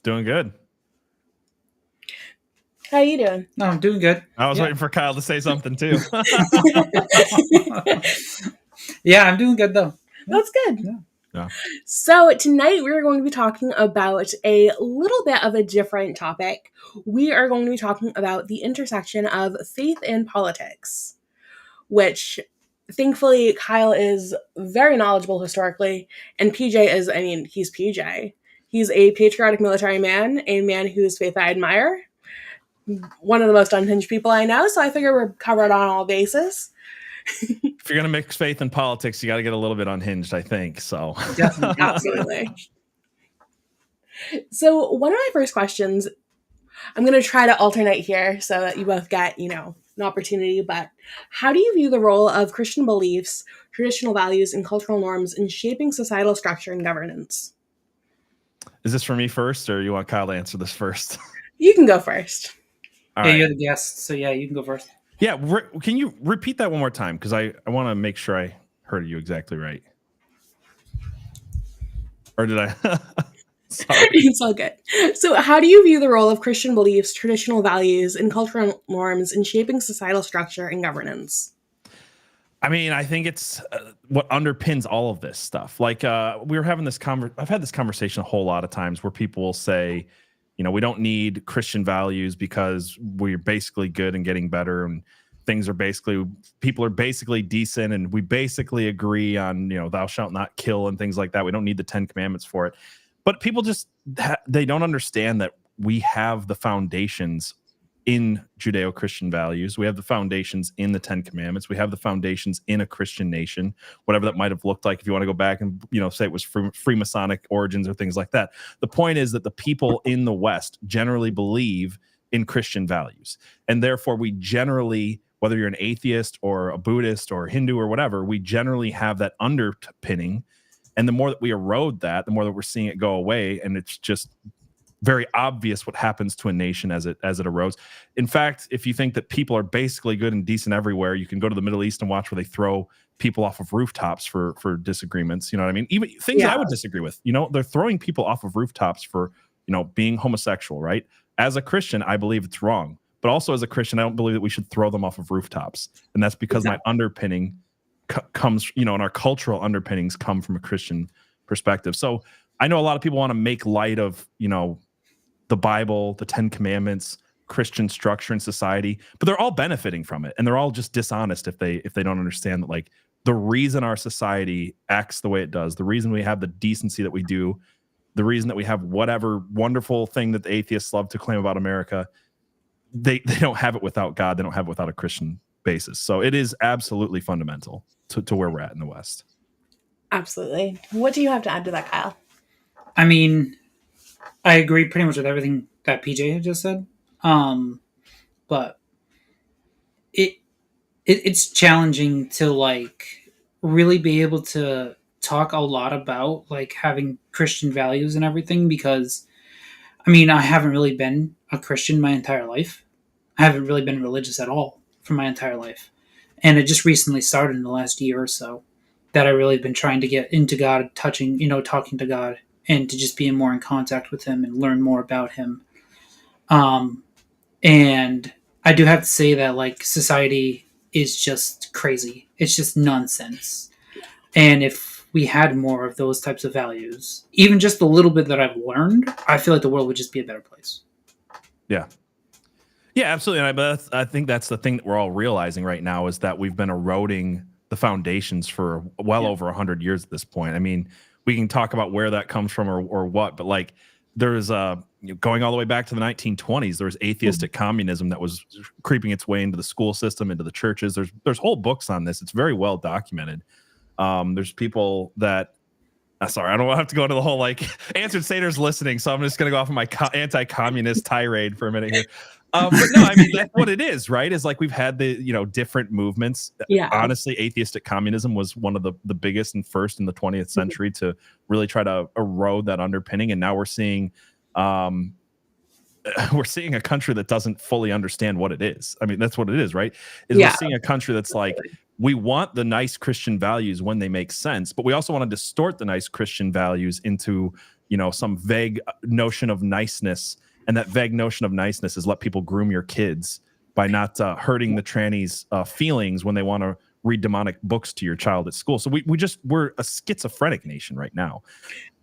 Doing good. How you doing? No, I'm doing good. I was waiting for Kyle to say something too. Yeah, I'm doing good though. That's good. Yeah. So tonight we're going to be talking about a little bit of a different topic. We are going to be talking about the intersection of faith and politics, which thankfully Kyle is very knowledgeable historically, and PJ is, he's PJ. He's a patriotic military man, a man whose faith I admire, one of the most unhinged people I know, so I figure we're covered on all bases. If you're going to mix faith and politics, you got to get a little bit unhinged, I think. So Definitely. Absolutely. So one of my first questions, I'm going to try to alternate here so that you both get, an opportunity, but how do you view the role of Christian beliefs, traditional values, and cultural norms in shaping societal structure and governance? Is this for me first, or you want Kyle to answer this first? You can go first. All Yeah, right. you're the guest, so yeah, you can go first. Yeah, can you repeat that one more time? Because I want to make sure I heard you exactly right. Or did I? Sorry. It's all good. So how do you view the role of Christian beliefs, traditional values, and cultural norms in shaping societal structure and governance? I mean, I think it's what underpins all of this stuff. Like we were having this I've had this conversation a whole lot of times where people will say, we don't need Christian values because we're basically good and getting better, and people are basically decent, and we basically agree on, thou shalt not kill and things like that. We don't need the 10 commandments for it. But people just, they don't understand that we have the foundations in Judeo-Christian values. We have the foundations in the 10 commandments. We have the foundations in a Christian nation, whatever that might have looked like. If you want to go back and, say it was Freemasonic origins or things like that. The point is that the people in the West generally believe in Christian values. And therefore we generally, whether you're an atheist or a Buddhist or Hindu or whatever, we generally have that underpinning. And the more that we erode that, the more that we're seeing it go away. And it's just very obvious what happens to a nation as it erodes. In fact, if you think that people are basically good and decent everywhere, you can go to the Middle East and watch where they throw people off of rooftops for disagreements. You know what I mean? Even things that I would disagree with. They're throwing people off of rooftops for, being homosexual, right? As a Christian, I believe it's wrong. But also as a Christian, I don't believe that we should throw them off of rooftops. And that's because my underpinning comes, and our cultural underpinnings come from a Christian perspective. So I know a lot of people want to make light of, the Bible, the 10 commandments, Christian structure in society, but they're all benefiting from it. And they're all just dishonest if they don't understand that, like, the reason our society acts the way it does, the reason we have the decency that we do, the reason that we have whatever wonderful thing that the atheists love to claim about America, they don't have it without God. They don't have it without a Christian basis. So it is absolutely fundamental to where we're at in the West. Absolutely. What do you have to add to that, Kyle? I mean, I agree pretty much with everything that PJ had just said. But it's challenging to, like, really be able to talk a lot about, like, having Christian values and everything, because I haven't really been a Christian my entire life. I haven't really been religious at all for my entire life. And it just recently started in the last year or so that I really been trying to get into God, talking to God, and to just be more in contact with him and learn more about him. And I do have to say that, like, society is just crazy. It's just nonsense. And if we had more of those types of values, even just a little bit that I've learned, I feel like the world would just be a better place. Yeah. Yeah, absolutely. But I think that's the thing that we're all realizing right now, is that we've been eroding the foundations for well over 100 years at this point. I mean, we can talk about where that comes from or what, but, like, there's going all the way back to the 1920s, there was atheistic communism that was creeping its way into the school system, into the churches. There's whole books on this. It's very well documented. There's people that sorry, I don't have to go into the whole, like, Answered Satyrs listening, so I'm just going to go off of my anti-communist tirade for a minute here. But no, I mean, that's what it is, right? Is like we've had the, different movements. Yeah. Honestly, atheistic communism was one of the biggest and first in the 20th century to really try to erode that underpinning. And now we're seeing a country that doesn't fully understand what it is. I mean, that's what it is, right? We're seeing a country that's like, we want the nice Christian values when they make sense, but we also want to distort the nice Christian values into some vague notion of niceness, and that vague notion of niceness is let people groom your kids by not hurting the trannies' feelings when they want to read demonic books to your child at school. So we're a schizophrenic nation right now.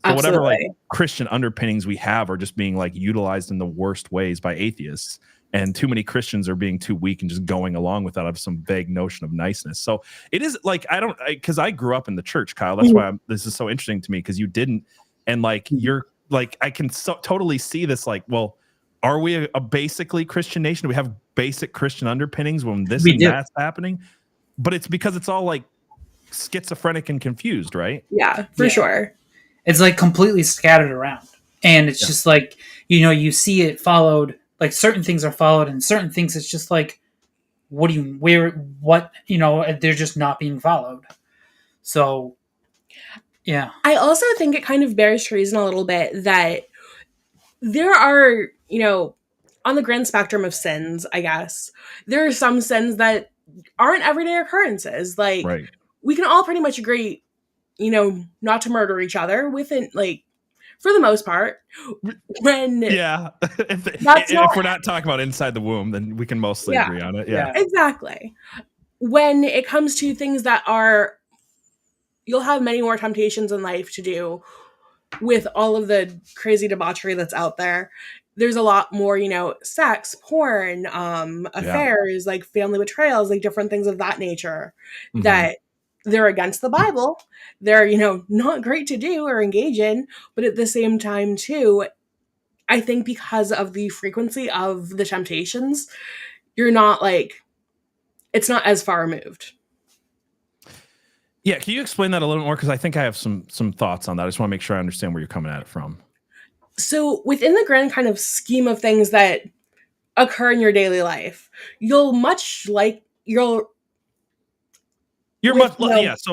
So whatever like Christian underpinnings we have are just being like utilized in the worst ways by atheists, and too many Christians are being too weak and just going along with that of some vague notion of niceness. So it is like because I grew up in the church, Kyle. That's why this is so interesting to me, because you didn't, and like you're like I can totally see this. Like, well, are we a basically Christian nation? Do we have basic Christian underpinnings when this and that's happening? But it's because it's all like schizophrenic and confused, right? Yeah, for sure. It's like completely scattered around. And it's just like, you see it followed, like certain things are followed and certain things it's just like, they're just not being followed. So, yeah. I also think it kind of bears treason a little bit that there are, on the grand spectrum of sins, I guess, there are some sins that aren't everyday occurrences. Like, we can all pretty much agree, not to murder each other within, like, for the most part. When if we're not talking about inside the womb, then we can mostly agree on it. Yeah, exactly. When it comes to things that you'll have many more temptations in life to do with all of the crazy debauchery that's out there. There's a lot more, sex, porn, affairs, like family betrayals, like different things of that nature that they're against the Bible. They're, not great to do or engage in, but at the same time too, I think because of the frequency of the temptations, you're not like, it's not as far removed. Yeah, can you explain that a little more? Because I think I have some thoughts on that. I just want to make sure I understand where you're coming at it from. So within the grand kind of scheme of things that occur in your daily life, you're much. So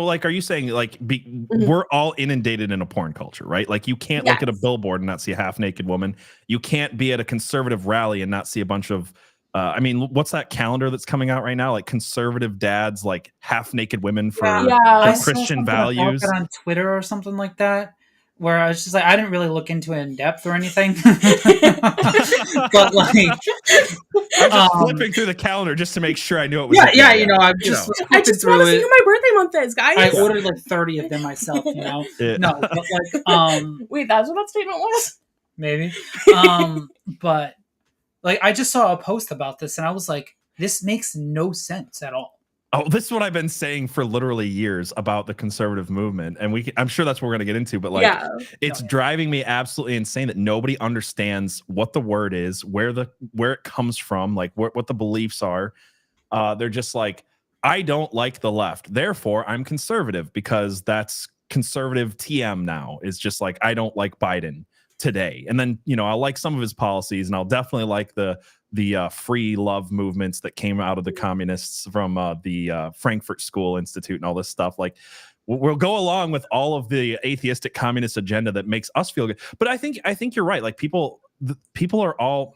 like, are you saying like we're all inundated in a porn culture, right? Like you can't look at a billboard and not see a half naked woman. You can't be at a conservative rally and not see a bunch of what's that calendar that's coming out right now? Like conservative dads, like half naked women for Christian values on Twitter or something like that. Where I was just like, I didn't really look into it in depth or anything, but like, I'm just flipping through the calendar just to make sure I knew it was. I'm just I just want to see who my birthday month is, guys. I ordered like 30 of them myself, No, but like, wait, that's what that statement was? Maybe, but like, I just saw a post about this and I was like, this makes no sense at all. Oh, this is what I've been saying for literally years about the conservative movement. And I'm sure that's what we're going to get into, but like, it's driving me absolutely insane that nobody understands what the word is, where it comes from, like what the beliefs are. They're just like, I don't like the left. Therefore, I'm conservative because that's conservative TM now is just like, I don't like Biden today. And then, I'll like some of his policies and I'll definitely like the free love movements that came out of the communists from the Frankfurt School Institute and all this stuff. Like we'll go along with all of the atheistic communist agenda that makes us feel good. But I think you're right. Like people are all.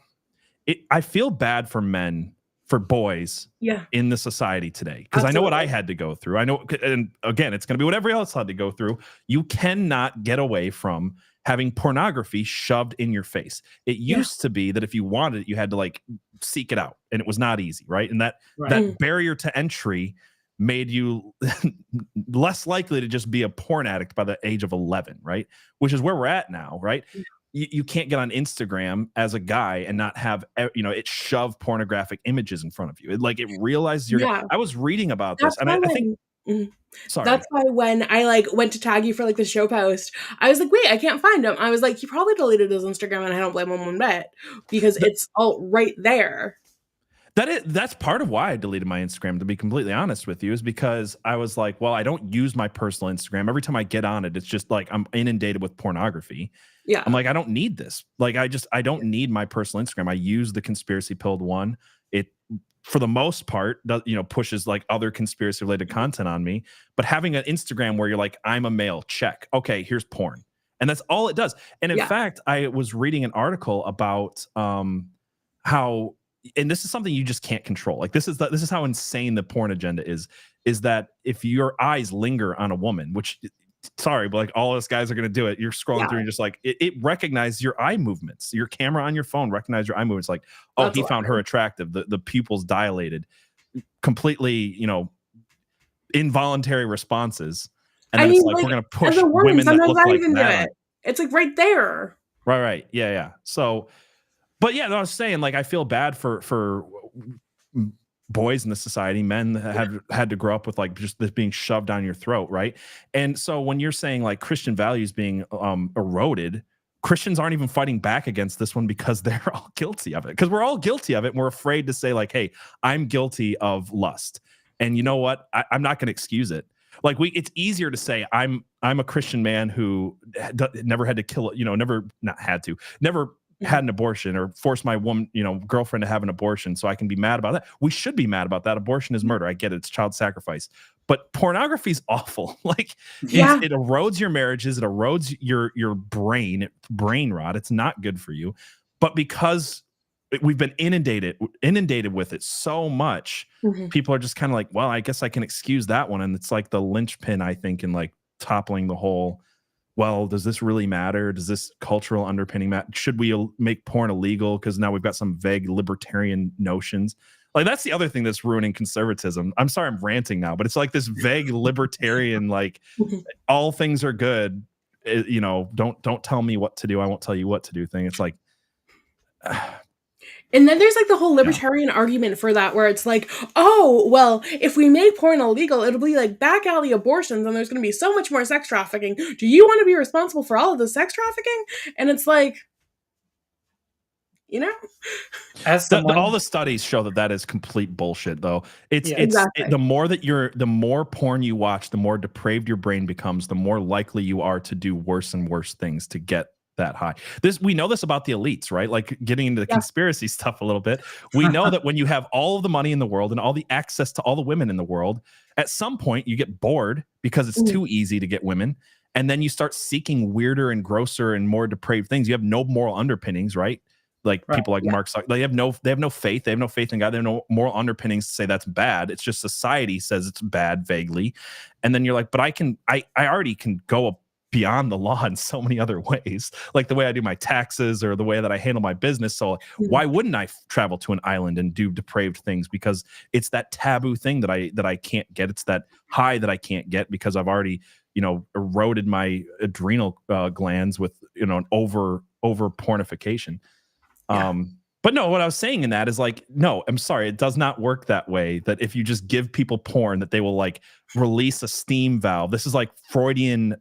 I feel bad for men, for boys, in the society today, because I know what I had to go through. I know, and again, it's going to be what everybody else had to go through. You cannot get away from having pornography shoved in your face. It used to be that if you wanted it, you had to like seek it out, and it was not easy, right? And that barrier to entry made you less likely to just be a porn addict by the age of 11, right? Which is where we're at now, right? You can't get on Instagram as a guy and not have, it shove pornographic images in front of you. It realizes I was reading about this, and I think. Sorry. That's why when I went to tag you for the show post, I was like, wait, I can't find him. I was like, he probably deleted his Instagram, and I don't blame him one bit because it's all right there. That's part of why I deleted my Instagram, to be completely honest with you, is because I was like, well, I don't use my personal Instagram. Every time I get on it, it's just like I'm inundated with pornography. Yeah. I'm like, I don't need this. Like, I don't need my personal Instagram. I use the conspiracy pilled one. It, for the most part, pushes like other conspiracy related content on me. But having an Instagram where you're like, I'm a male, check. Okay, here's porn. And that's all it does. And in fact, I was reading an article about how, and this is something you just can't control. Like this is how insane the porn agenda is that if your eyes linger on a woman, which sorry, but like all us guys are going to do it. You're scrolling through and just like it recognizes your eye movements. Your camera on your phone recognizes your eye movements. Like, oh, That's he found her attractive. The pupils dilated, completely, involuntary responses. And then it's like we're going to push women that look like that. It's like right there. Right. Yeah. So, but yeah, I was saying, like, I feel bad for boys in the society, men that have had to grow up with like just this being shoved down your throat, right? And so when you're saying like Christian values being eroded, Christians aren't even fighting back against this one because they're all guilty of it. Because we're all guilty of it, and we're afraid to say like, "Hey, I'm guilty of lust," and you know what? I'm not going to excuse it. Like it's easier to say I'm a Christian man who never had to kill, never had an abortion or forced my woman, girlfriend to have an abortion, so I can be mad about that. We should be mad about that. Abortion is murder. I get it. It's child sacrifice. But pornography is awful. Like it erodes your marriages. It erodes your brain rot. It's not good for you. But because we've been inundated with it so much, people are just kind of like, well, I guess I can excuse that one. And it's like the linchpin, I think, in like toppling the whole, well, does this really matter? Does this cultural underpinning matter? Should we make porn illegal because now we've got some vague libertarian notions? Like that's the other thing that's ruining conservatism. I'm sorry I'm ranting now, but it's like this vague libertarian, like all things are good. Don't tell me what to do. I won't tell you what to do thing. It's like, and then there's like the whole libertarian argument for that, where it's like, oh, well, if we make porn illegal, it'll be like back alley abortions and there's going to be so much more sex trafficking. Do you want to be responsible for all of the sex trafficking? And it's like, as all the studies show that is complete bullshit, though. The more porn you watch, the more depraved your brain becomes, the more likely you are to do worse and worse things to get that high. We know this about the elites, right? Like getting into the conspiracy stuff a little bit. We know that when you have all of the money in the world and all the access to all the women in the world, at some point you get bored because it's too easy to get women. And then you start seeking weirder and grosser and more depraved things. You have no moral underpinnings, right? Like people like Mark, they have no faith. They have no faith in God. They have no moral underpinnings to say that's bad. It's just society says it's bad vaguely. And then you're like, but I already can go beyond the law in so many other ways, like the way I do my taxes or the way that I handle my business. So why wouldn't I travel to an island and do depraved things? Because it's that taboo thing that I can't get. It's that high that I can't get because I've already, eroded my adrenal glands with, an over pornification. But no, what I was saying in that is like, no, I'm sorry. It does not work that way. That if you just give people porn, that they will like release a steam valve. This is like Freudian,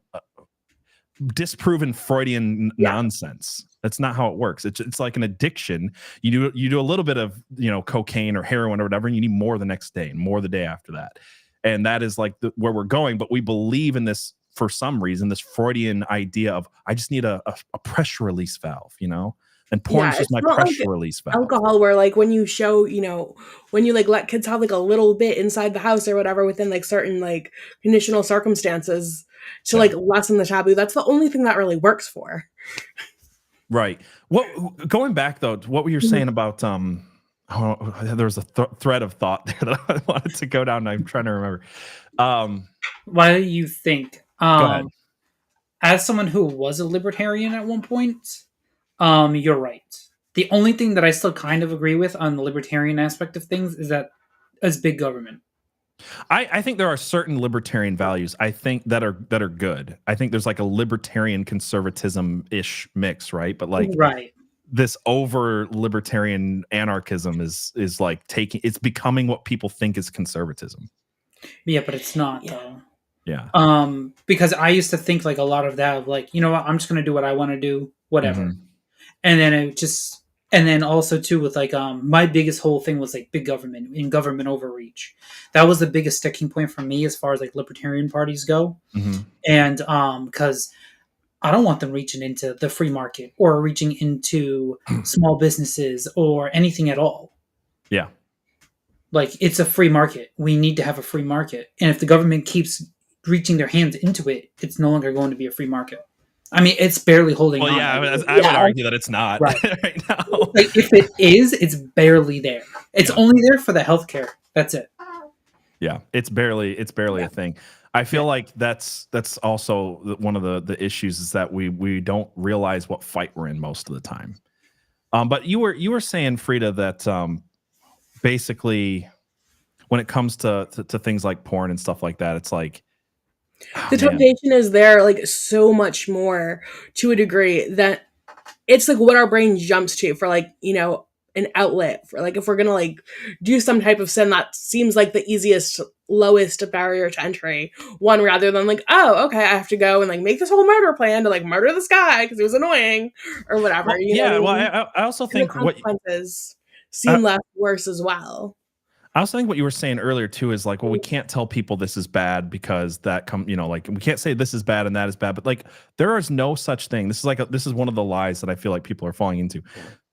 disproven Freudian nonsense. That's not how it works. It's like an addiction. You do a little bit of, cocaine or heroin or whatever, and you need more the next day and more the day after that. And that is like where we're going. But we believe in this for some reason, this Freudian idea of, I just need a pressure release valve, And porn is just my pressure release valve. Alcohol, where like when you show, when you like let kids have like a little bit inside the house or whatever within like certain like conditional circumstances to like lessen the taboo, that's the only thing that really works for. Right. Going back though, to what were you saying about there was a thread of thought there that I wanted to go down. And I'm trying to remember. Why do you think? Go ahead. As someone who was a libertarian at one point. You're right. The only thing that I still kind of agree with on the libertarian aspect of things is that as big government. I think there are certain libertarian values I think that are good. I think there's like a libertarian conservatism-ish mix, right? But like this over libertarian anarchism is like it's becoming what people think is conservatism. Yeah, but it's not though. Yeah. Because I used to think like a lot of that of like, you know what, I'm just gonna do what I want to do, whatever. And then also too with like my biggest whole thing was like big government and government overreach. That was the biggest sticking point for me as far as like libertarian parties go. And because I don't want them reaching into the free market or reaching into small businesses or anything at all. Yeah. Like it's a free market. We need to have a free market. And if the government keeps reaching their hands into it, it's no longer going to be a free market. I mean, it's barely holding on. Yeah, I would argue that it's not right now. Like, if it is, it's barely there. It's only there for the healthcare. That's it. Yeah, it's barely a thing. I feel like that's also one of the issues is that we don't realize what fight we're in most of the time. But you were saying, Frida, that basically when it comes to things like porn and stuff like that, it's like, oh, The temptation is there, like, so much more to a degree that it's like what our brain jumps to for, like, you know, an outlet for, like, if we're gonna like do some type of sin that seems like the easiest, lowest barrier to entry one, rather than like, oh, okay, I have to go and like make this whole murder plan to like murder this guy because he was annoying or whatever. well, You know yeah. what I Well, mean? I also And the think what consequences I, seem less worse as well. I also think what you were saying earlier too is like, well, we can't tell people this is bad because that like we can't say this is bad and that is bad, but like there is no such thing. This is like this is one of the lies that I feel like people are falling into.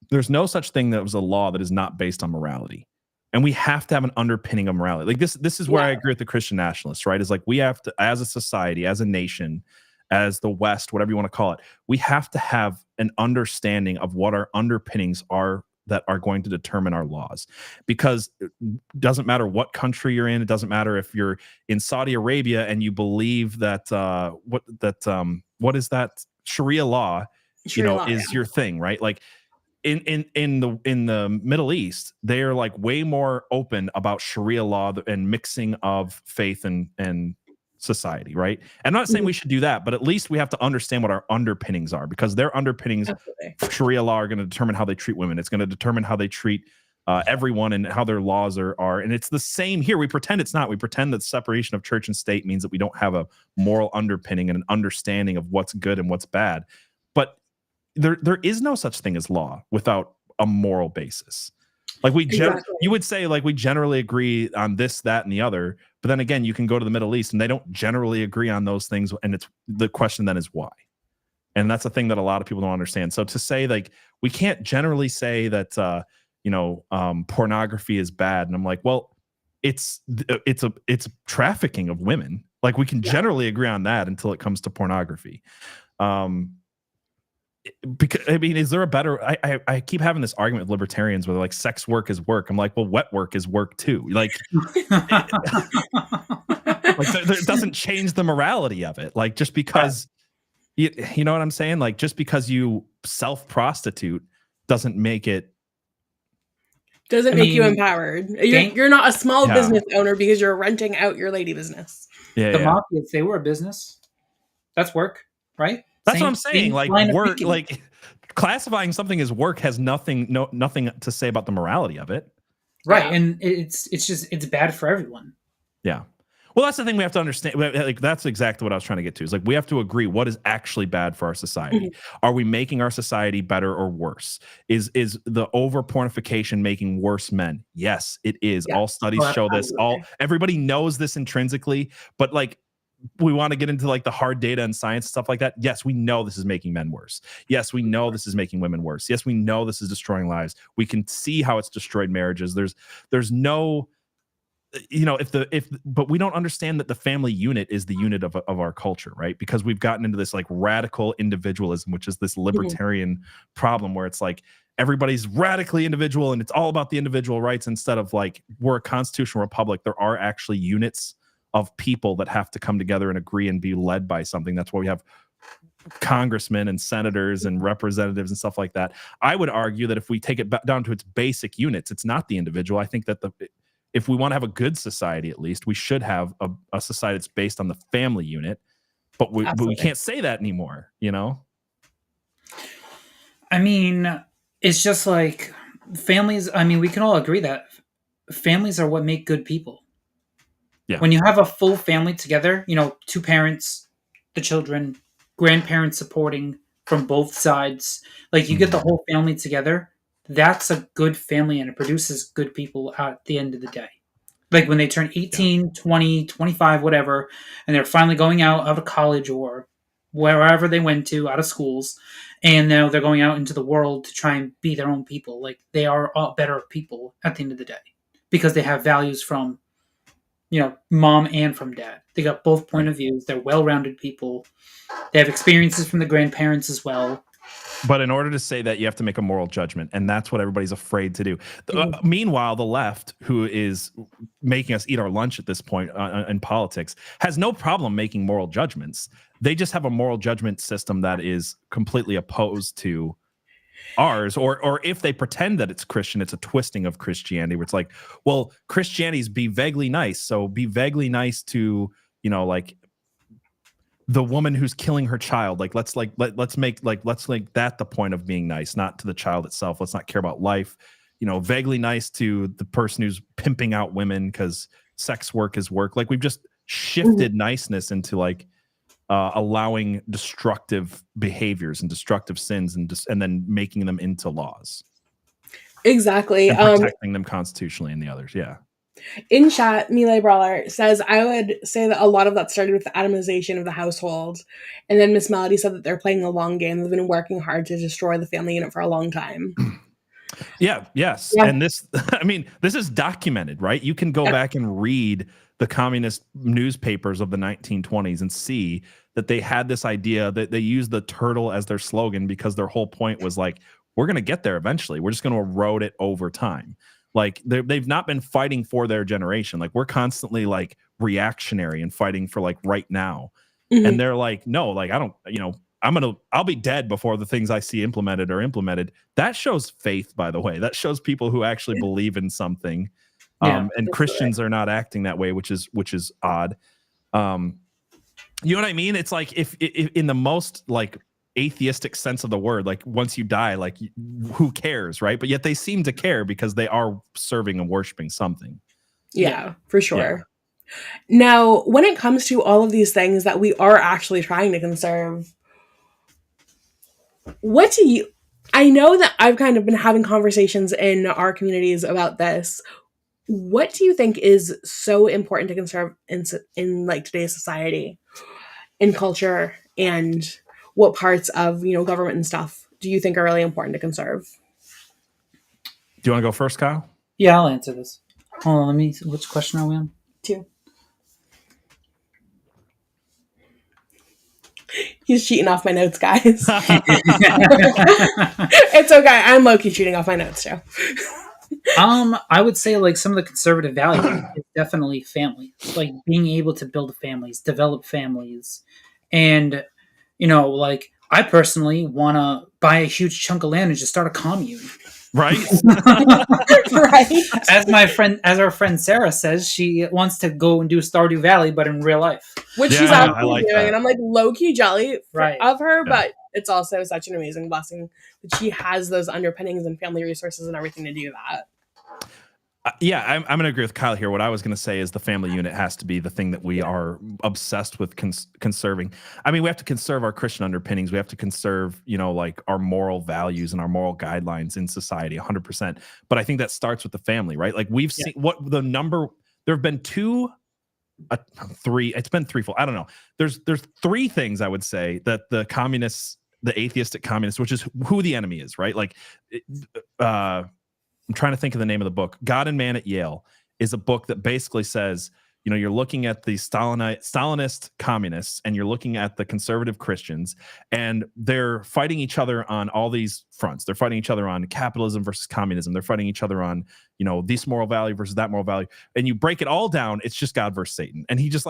There's no such thing that was a law that is not based on morality, and we have to have an underpinning of morality. Like this is where I agree with the Christian nationalists, right? Is like we have to, as a society, as a nation, as the West, whatever you want to call it, we have to have an understanding of what our underpinnings are that are going to determine our laws, because it doesn't matter what country you're in. It doesn't matter if you're in Saudi Arabia and you believe that what is that Sharia law, Sharia law, is your thing, right? Like in the Middle East, they are like way more open about Sharia law and mixing of faith and society, right? I'm not saying we should do that, but at least we have to understand what our underpinnings are, because their underpinnings for Sharia law are going to determine how they treat women. It's going to determine how they treat everyone and how their laws are. And it's the same here. We pretend it's not. We pretend that separation of church and state means that we don't have a moral underpinning and an understanding of what's good and what's bad. But there is no such thing as law without a moral basis. Like you would say like we generally agree on this, that, and the other, but then again, you can go to the Middle East and they don't generally agree on those things, and it's the question then is why, and that's a thing that a lot of people don't understand. So to say like we can't generally say that pornography is bad, and I'm like, well, it's trafficking of women. Like we can generally agree on that until it comes to pornography. Because I mean, is there a better? I keep having this argument with libertarians where they're like sex work is work. I'm like, well, wet work is work too. Like, it doesn't change the morality of it. Like just because you know what I'm saying? Like just because you self prostitute doesn't make it. Doesn't make you empowered. You're not a small business owner because you're renting out your lady business. The mafia, if they were a business, that's work, right? That's what I'm saying. Like work, like classifying something as work has nothing to say about the morality of it. Right. And it's bad for everyone. Yeah. Well, that's the thing we have to understand. Like that's exactly what I was trying to get to. Is like we have to agree what is actually bad for our society. Are we making our society better or worse? Is the over pornification making worse men? Yes, it is. Yeah. All studies show this. Everybody knows this intrinsically, but like we want to get into like the hard data and science stuff like that. Yes, we know this is making men worse. Yes, we know this is making women worse. Yes, we know this is destroying lives. We can see how it's destroyed marriages. There's no, but we don't understand that the family unit is the unit of our culture, right? Because we've gotten into this like radical individualism, which is this libertarian problem where it's like everybody's radically individual and it's all about the individual rights, instead of like we're a constitutional republic. There are actually units of people that have to come together and agree and be led by something. That's why we have congressmen and senators and representatives and stuff like that. I would argue that if we take it down to its basic units, it's not the individual. I think that if we want to have a good society, at least we should have a society that's based on the family unit, but we can't say that anymore, I mean, it's just like families. I mean, we can all agree that families are what make good people. Yeah. When you have a full family together, two parents, the children, grandparents supporting from both sides, like you get the whole family together, that's a good family and it produces good people at the end of the day. Like when they turn 18, 20, 25, whatever, and they're finally going out of college or wherever they went to, out of schools, and now they're going out into the world to try and be their own people. Like they are all better people at the end of the day because they have values from mom and from dad. They got both point of views. They're well-rounded people. They have experiences from the grandparents as well. But in order to say that, you have to make a moral judgment, and that's what everybody's afraid to do. Meanwhile, the left, who is making us eat our lunch at this point in politics, has no problem making moral judgments. They just have a moral judgment system that is completely opposed to ours, or if they pretend that it's Christian, it's a twisting of Christianity, where it's like, well, Christianity's be vaguely nice, so be vaguely nice to, like the woman who's killing her child. Like let's make that the point of being nice, not to the child itself. Let's not care about life. Vaguely nice to the person who's pimping out women because sex work is work. Like we've just shifted niceness into like allowing destructive behaviors and destructive sins and then making them into laws. Exactly. And protecting them constitutionally and the others. Yeah. In chat, Melee Brawler says, I would say that a lot of that started with the atomization of the household. And then Miss Melody said that they're playing a long game. They've been working hard to destroy the family unit for a long time. Yeah. Yes. Yeah. And this is documented, right? You can go back and read the communist newspapers of the 1920s and see that they had this idea that they used the turtle as their slogan because their whole point was like, we're going to get there eventually. We're just going to erode it over time. Like they've not been fighting for their generation. Like we're constantly like reactionary and fighting for like right now. And they're like, no, like I don't, I'll be dead before the things I see implemented are implemented. That shows faith, by the way. That shows people who actually believe in something. And Christians are not acting that way, which is odd. You know what I mean? It's like if in the most like atheistic sense of the word, like once you die, like who cares, right? But yet they seem to care because they are serving and worshiping something. Yeah, for sure. Yeah. Now, when it comes to all of these things that we are actually trying to conserve, I know that I've kind of been having conversations in our communities about this. What do you think is so important to conserve in like today's society, in culture, and what parts of, government and stuff do you think are really important to conserve? Do you want to go first, Kyle? Yeah, I'll answer this. Hold on, let me see. Which question are we on? 2. He's cheating off my notes, guys. It's okay. I'm low-key cheating off my notes, too. I would say like some of the conservative values is definitely family, like being able to build families, develop families. And, like I personally want to buy a huge chunk of land and just start a commune. Right. Right. As our friend Sarah says, she wants to go and do Stardew Valley, but in real life. Which she's absolutely doing. That. And I'm like low-key jelly of her, but it's also such an amazing blessing that she has those underpinnings and family resources and everything to do that. I'm going to agree with Kyle here. What I was going to say is the family unit has to be the thing that we are obsessed with conserving. I mean, we have to conserve our Christian underpinnings. We have to conserve, like our moral values and our moral guidelines in society 100%. But I think that starts with the family, right? Like we've seen what the number, there have been 3, it's been threefold. I don't know. There's 3 things I would say that the communists, the atheistic communists, which is who the enemy is, right? Like, I'm trying to think of the name of the book. God and Man at Yale is a book that basically says, you're looking at the Stalinist communists and you're looking at the conservative Christians, and they're fighting each other on all these fronts. They're fighting each other on capitalism versus communism. They're fighting each other on, this moral value versus that moral value. And you break it all down, it's just God versus Satan. And he just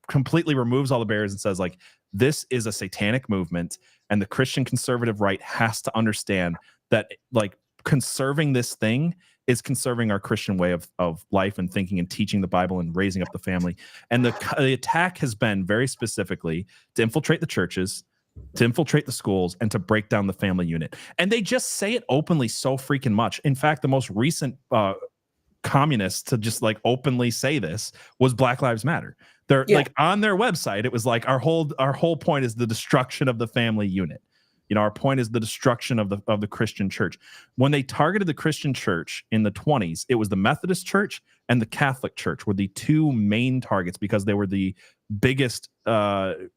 completely removes all the barriers and says like, this is a satanic movement, and the Christian conservative right has to understand that like conserving this thing is conserving our Christian way of life and thinking and teaching the Bible and raising up the family. And the attack has been very specifically to infiltrate the churches, to infiltrate the schools, and to break down the family unit. And they just say it openly so freaking much. In fact, the most recent communists to just like openly say this was Black Lives Matter. They're like on their website, it was like our whole point is the destruction of the family unit. Our point is the destruction of the Christian church. When they targeted the Christian church in the 20s, it was the Methodist Church and the Catholic Church were the 2 main targets because they were the biggest, for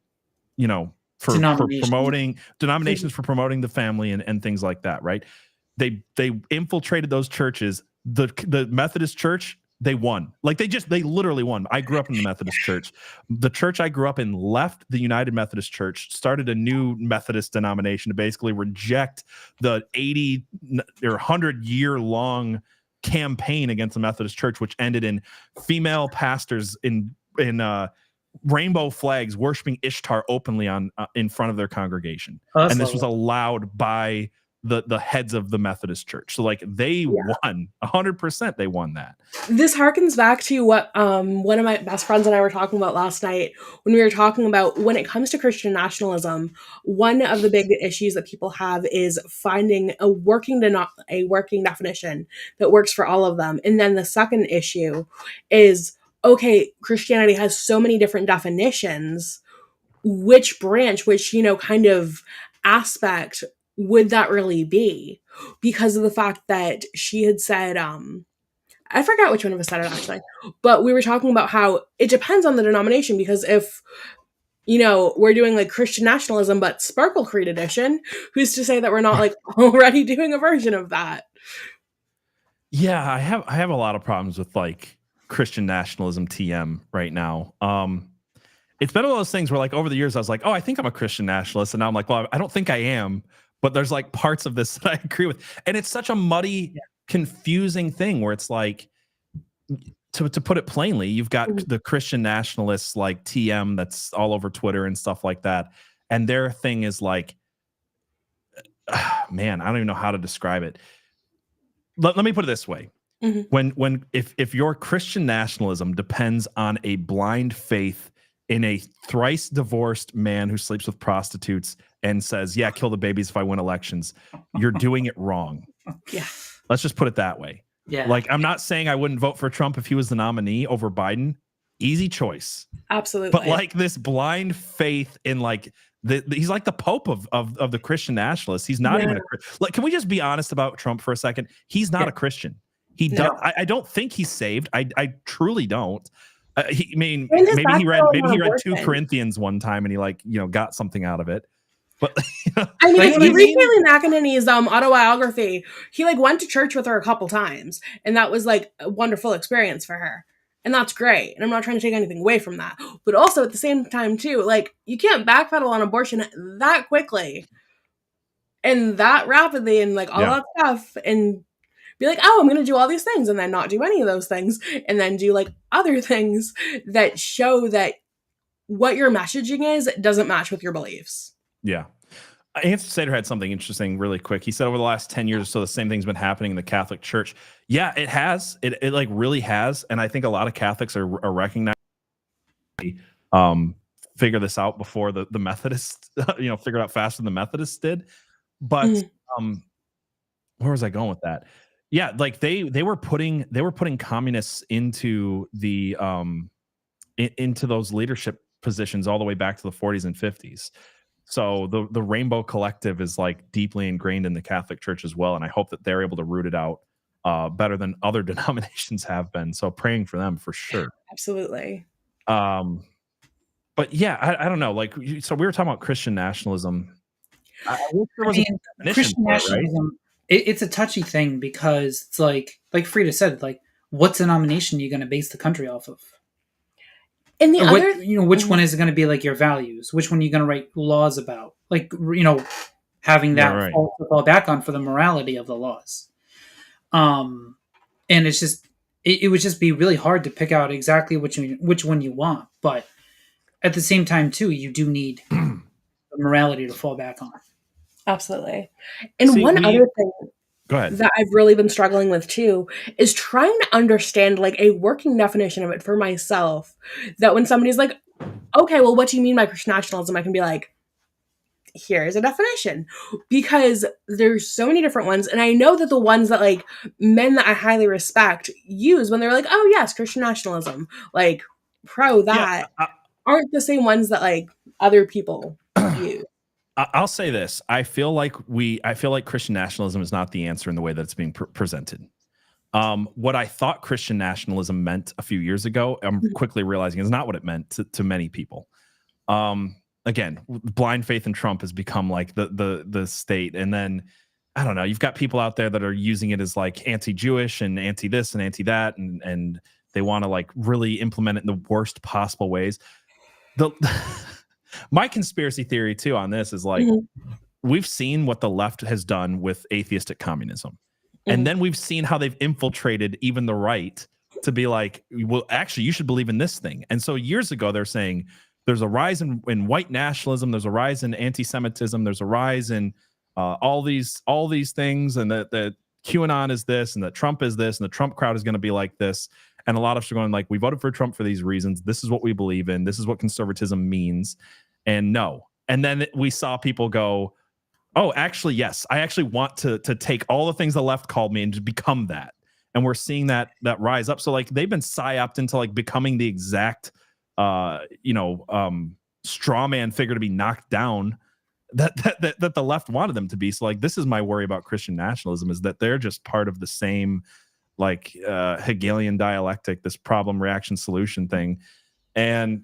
promoting denominations for promoting the family and things like that. Right? They infiltrated those churches. The Methodist Church they won. Like they literally won. I grew up in the Methodist church. The church I grew up in left the United Methodist Church, started a new Methodist denomination to basically reject the 80 or 100-year long campaign against the Methodist Church, which ended in female pastors in rainbow flags worshiping Ishtar openly in front of their congregation. And this was allowed by the heads of the Methodist Church. So like they won 100%. They won that. This harkens back to what one of my best friends and I were talking about last night when we were talking about when it comes to Christian nationalism, one of the big issues that people have is finding a working definition that works for all of them. And then the second issue is, okay, Christianity has so many different definitions. Which branch, which, kind of aspect would that really be? Because of the fact that she had said, I forgot which one of us said it actually, but we were talking about how it depends on the denomination, because if, we're doing like Christian nationalism, but Sparkle Creed edition, who's to say that we're not like already doing a version of that? Yeah, I have a lot of problems with like Christian nationalism TM right now. It's been one of those things where like over the years I was like, oh, I think I'm a Christian nationalist. And now I'm like, well, I don't think I am, but there's like parts of this that I agree with. And it's such a muddy, confusing thing where it's like, to put it plainly, you've got the Christian nationalists like TM that's all over Twitter and stuff like that. And their thing is like, man, I don't even know how to describe it. Let me put it this way. If your Christian nationalism depends on a blind faith in a thrice divorced man who sleeps with prostitutes and says, yeah, kill the babies if I win elections, you're doing it wrong. Yeah. Let's just put it that way. Yeah. Like, I'm not saying I wouldn't vote for Trump if he was the nominee over Biden. Easy choice. Absolutely. But like this blind faith in like, he's like the Pope of the Christian nationalists. He's not even like, can we just be honest about Trump for a second? He's not a Christian. He does. I don't think he's saved. I truly don't. Maybe he read 2 Corinthians one time and he got something out of it. But I mean, if you read Haley McEnany's autobiography, he went to church with her a couple times, and that was like a wonderful experience for her, and that's great. And I'm not trying to take anything away from that, but also at the same time too, you can't backpedal on abortion that quickly and that rapidly and all that stuff and be like, oh, I'm going to do all these things and then not do any of those things and then do other things that show that what your messaging is doesn't match with your beliefs. Yeah. Anthony Sater had something interesting really quick. He said over the last 10 years or so, the same thing's been happening in the Catholic Church. Yeah, it has. It really has. And I think a lot of Catholics are recognizing figure this out before the Methodists, figured out faster than the Methodists did. But where was I going with that? Yeah, they were putting communists into the into those leadership positions all the way back to the 40s and 50s. So the Rainbow Collective is deeply ingrained in the Catholic Church as well, and I hope that they're able to root it out better than other denominations have been. So praying for them for sure. Absolutely. But yeah, I don't know. So we were talking about Christian nationalism. Christian nationalism. It's a touchy thing because it's like Frida said, what denomination are you going to base the country off of? And the which one is going to be your values? Which one are you going to write laws about? Having that fall back on for the morality of the laws. And it's just, it would just be really hard to pick out exactly which one you want. But at the same time, too, you do need the morality to fall back on. Absolutely. And other thing go ahead. That I've really been struggling with too is trying to understand a working definition of it for myself, that when somebody's like, okay, well, what do you mean by Christian nationalism? I can be like, here's a definition, because there's so many different ones. And I know that the ones that men that I highly respect use when they're like, oh yes, Christian nationalism, pro that, aren't the same ones that other people use. I'll say this. I feel like Christian nationalism is not the answer in the way that it's being presented. What I thought Christian nationalism meant a few years ago, I'm quickly realizing is not what it meant to many people. Again, blind faith in Trump has become the state. And then I don't know. You've got people out there that are using it as like anti-Jewish and anti this and anti that, and they want to like really implement it in the worst possible ways. The my conspiracy theory too on this is like we've seen what the left has done with atheistic communism, and then we've seen how they've infiltrated even the right to be like, well, actually, you should believe in this thing. And so years ago, they're saying there's a rise in white nationalism, there's a rise in anti-Semitism, there's a rise in all these things, and that QAnon is this, and that Trump is this, and the Trump crowd is going to be like this. And a lot of us are going like, we voted for Trump for these reasons. This is what we believe in. This is what conservatism means. And no. And then we saw people go, oh, actually, yes, I actually want to take all the things the left called me and just become that. And we're seeing that rise up. So like they've been psyoped into like becoming the exact straw man figure to be knocked down that the left wanted them to be. So like this is my worry about Christian nationalism, is that they're just part of the same like Hegelian dialectic, this problem reaction solution thing, and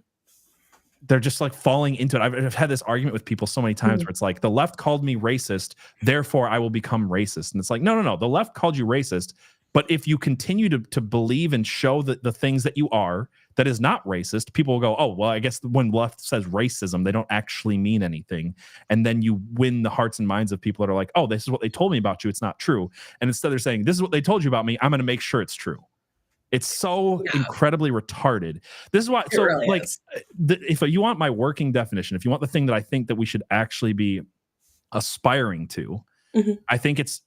they're just like falling into it. I've had this argument with people so many times where it's like the left called me racist, therefore I will become racist. And it's like, no, the left called you racist, but if you continue to believe and show that the things that you are that is not racist, people will go, oh, well, I guess when left says racism, they don't actually mean anything. And then you win the hearts and minds of people that are like, oh, this is what they told me about you, it's not true. And instead they're saying, this is what they told you about me, I'm going to make sure it's true. It's so incredibly retarded. This is why, so really like, if you want my working definition, if you want the thing that I think that we should actually be aspiring to, I think it's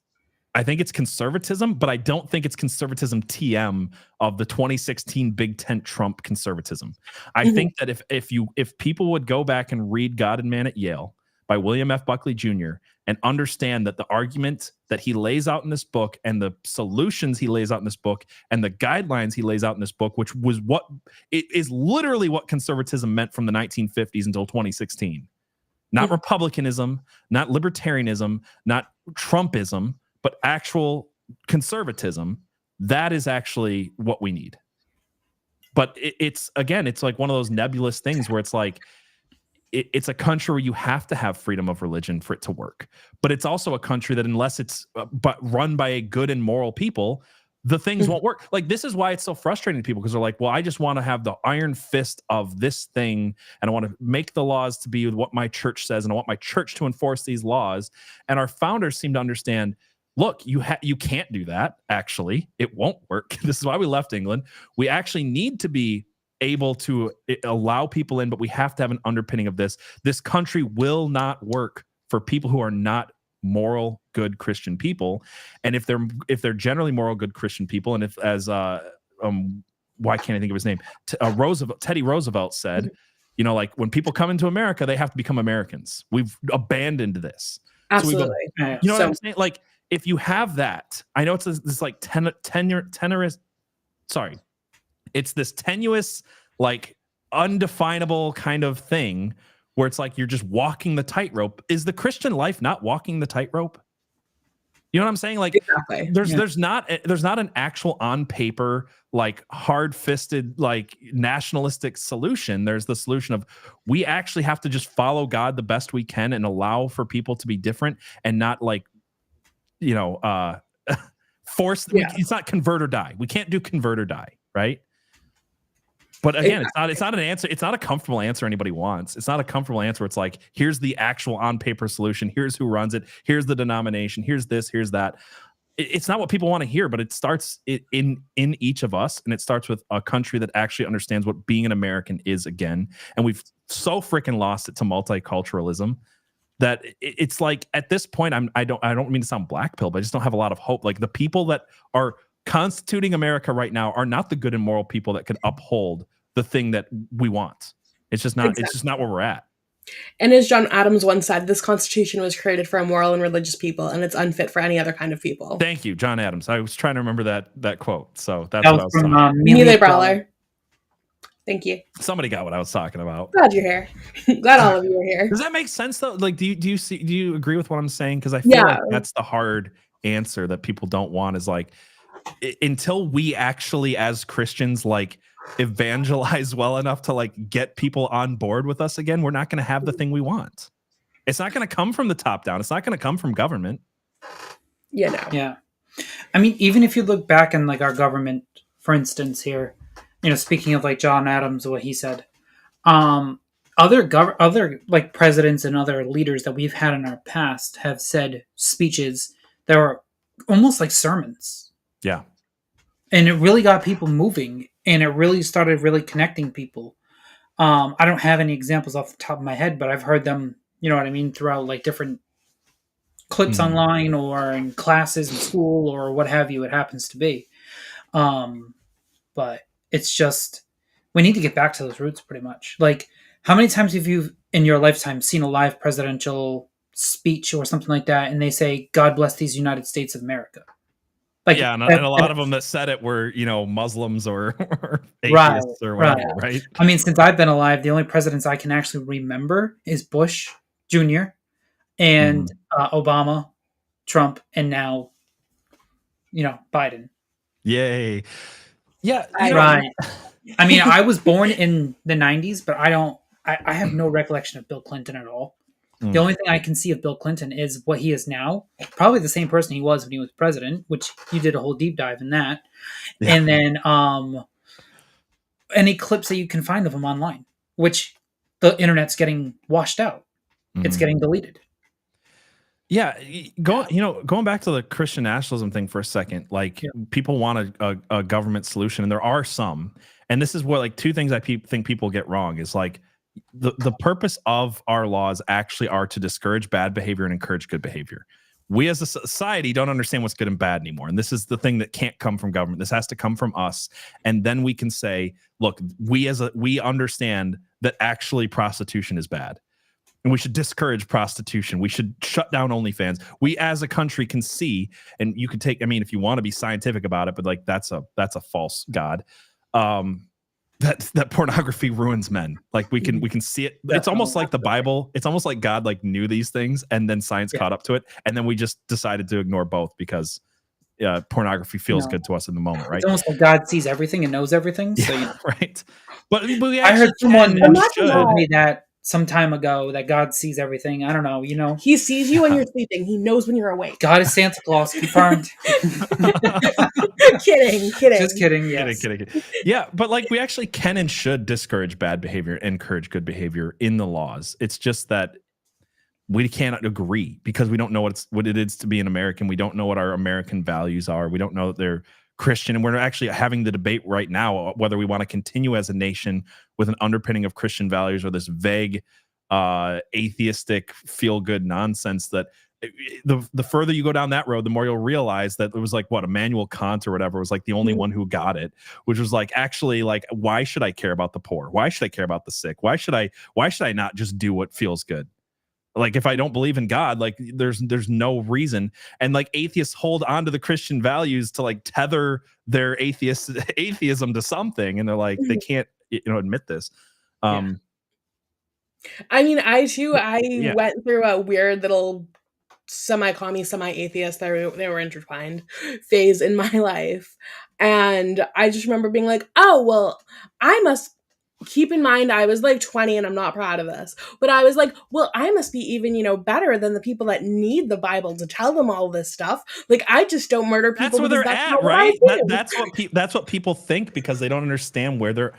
conservatism, but I don't think it's conservatism TM of the 2016 Big Tent Trump conservatism. I think that if people would go back and read God and Man at Yale by William F. Buckley Jr. and understand that the argument that he lays out in this book and the solutions he lays out in this book and the guidelines he lays out in this book, which was what it is literally what conservatism meant from the 1950s until 2016. Not republicanism, not libertarianism, not Trumpism, but actual conservatism. That is actually what we need. But it's like one of those nebulous things where it's like, it's a country where you have to have freedom of religion for it to work. But it's also a country that unless it's run by a good and moral people, the things won't work. Like, this is why it's so frustrating to people, because they're like, well, I just want to have the iron fist of this thing, and I want to make the laws to be what my church says, and I want my church to enforce these laws. And our founders seem to understand, look, you can't do that. Actually, it won't work. This is why we left England. We actually need to be able to allow people in, but we have to have an underpinning of this. This country will not work for people who are not moral, good Christian people. And if they're generally moral, good Christian people, and if, as why can't I think of his name? Teddy Roosevelt said, like when people come into America, they have to become Americans. We've abandoned this. Absolutely. So what I'm saying? Like, if you have that, I know it's this like it's this tenuous, like undefinable kind of thing where it's like you're just walking the tightrope. Is the Christian life not walking the tightrope? You know what I'm saying? Like, exactly. There's not an actual on paper, like hard-fisted, like nationalistic solution. There's the solution of we actually have to just follow God the best we can and allow for people to be different and not like, force. It's not convert or die. We can't do convert or die, right? But again, it's not an answer. It's not a comfortable answer anybody wants. It's not a comfortable answer. It's like, here's the actual on paper solution. Here's who runs it. Here's the denomination. Here's this. Here's that. It's not what people want to hear, but it starts in each of us, and it starts with a country that actually understands what being an American is again. And we've so freaking lost it to multiculturalism that it's like at this point, I don't mean to sound black pill, but I just don't have a lot of hope. Like, the people that are constituting America right now are not the good and moral people that can uphold the thing that we want. It's just not. Exactly. It's just not where we're at. And as John Adams once said, this Constitution was created for moral and religious people, and it's unfit for any other kind of people. Thank you, John Adams. I was trying to remember that quote. So that's what I was talking about. Neely Brawler. Thank you. Somebody got what I was talking about. Glad you're here. Glad all of you are here. Does that make sense though? Like, do you agree with what I'm saying? Because I feel like that's the hard answer that people don't want, is like, until we actually as Christians like evangelize well enough to like get people on board with us again, we're not going to have the thing we want. It's not going to come from the top down. It's not going to come from government. Yeah. I mean, even if you look back in like our government, for instance, here, speaking of like John Adams, what he said, um, other like presidents and other leaders that we've had in our past have said speeches that were almost like sermons, Yeah. and it really got people moving, and it really started really connecting people. I don't have any examples off the top of my head, but I've heard them, you know what I mean, throughout like different clips Mhm. online or in classes in school or what have you. It happens to be. Um, but it's just we need to get back to those roots pretty much. Like, how many times have you in your lifetime seen a live presidential speech or something like that, and they say, "God bless these United States of America"? Like, Yeah, and a lot of them that said it were, Muslims or, or right, atheists or right. whatever, right? I mean, since I've been alive, the only presidents I can actually remember is Bush Jr. and Obama, Trump, and now, Biden. Yay. Yeah, Right. I mean, I was born in the 90s, but I have no recollection of Bill Clinton at all. The only thing I can see of Bill Clinton is what he is now. Probably the same person he was when he was president, which you did a whole deep dive in that. Yeah. And then any clips that you can find of him online, which the internet's getting washed out. It's getting deleted. Yeah, going back to the Christian nationalism thing for a second, like people want a government solution, and there are some, and this is what like two things I think people get wrong is like the purpose of our laws actually are to discourage bad behavior and encourage good behavior. We as a society don't understand what's good and bad anymore, and this is the thing that can't come from government. This has to come from us, and then we can say, look, we understand that actually prostitution is bad. And we should discourage prostitution. We should shut down OnlyFans. We as a country can see, and you could take, I mean, if you want to be scientific about it, but like that's a false god. That pornography ruins men. Like we can see it. It's almost like the Bible. It's almost like God like knew these things and then science caught up to it. And then we just decided to ignore both because pornography feels good to us in the moment, right? It's almost like God sees everything and knows everything. So right. But we I heard someone told me that some time ago that God sees everything. I don't know, He sees you when you're sleeping. He knows when you're awake. God is Santa Claus, confirmed. Kidding. Just kidding, yes. Kidding. Yeah, but like we actually can and should discourage bad behavior and encourage good behavior in the laws. It's just that we cannot agree because we don't know what it is to be an American. We don't know what our American values are. We don't know that they're Christian, and we're actually having the debate right now whether we want to continue as a nation with an underpinning of Christian values or this vague atheistic feel-good nonsense that the further you go down that road, the more you'll realize that it was like what Immanuel Kant or whatever was like the only one who got it, which was like actually like why should I care about the poor? Why should I care about the sick? Why should I not just do what feels good? Like if I don't believe in God, like there's no reason. And like atheists hold on to the Christian values to like tether their atheism to something, and they're like they can't admit this. I mean, I went through a weird little semi-commie, semi-atheist, they were intertwined phase in my life. And I just remember being like, oh, well, I must keep in mind I was like 20 and I'm not proud of this. But I was like, well, I must be even, better than the people that need the Bible to tell them all this stuff. Like, I just don't murder people. That's where they're at, right? That's what people think because they don't understand why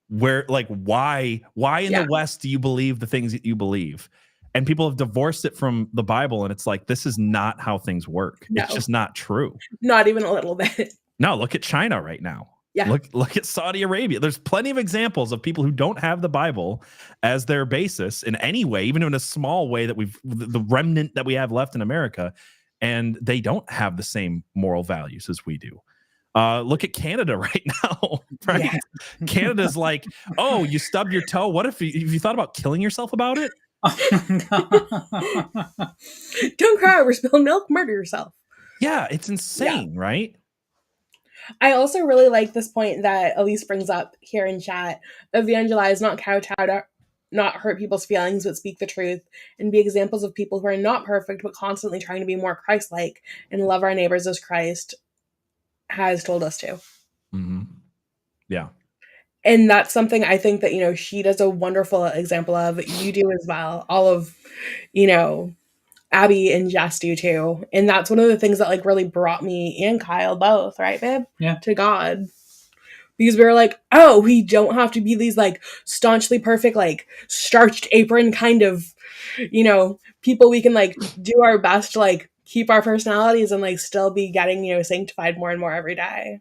in the West do you believe the things that you believe? And people have divorced it from the Bible, and it's like, this is not how things work. No. It's just not true. Not even a little bit. No, look at China right now. Yeah. Look at Saudi Arabia. There's plenty of examples of people who don't have the Bible as their basis in any way, even in a small way that the remnant that we have left in America, and they don't have the same moral values as we do. Look at Canada right now, right? Yeah. Canada's like, oh, you stubbed your toe. What if you thought about killing yourself about it? Don't cry over spilled milk, murder yourself. Yeah, it's insane, right? I also really like this point that Elise brings up here in chat. Evangelize, not kowtow, not hurt people's feelings, but speak the truth, and be examples of people who are not perfect, but constantly trying to be more Christ-like and love our neighbors as Christ has told us to. Mm-hmm. Yeah. And that's something I think that, she does a wonderful example of. You do as well. All of, Abby and Jess do too. And that's one of the things that like really brought me and Kyle both, right, babe? Yeah. To God. Because we were like, oh, we don't have to be these like staunchly perfect, like starched apron kind of, people. We can like do our best to like keep our personalities and like still be getting, sanctified more and more every day.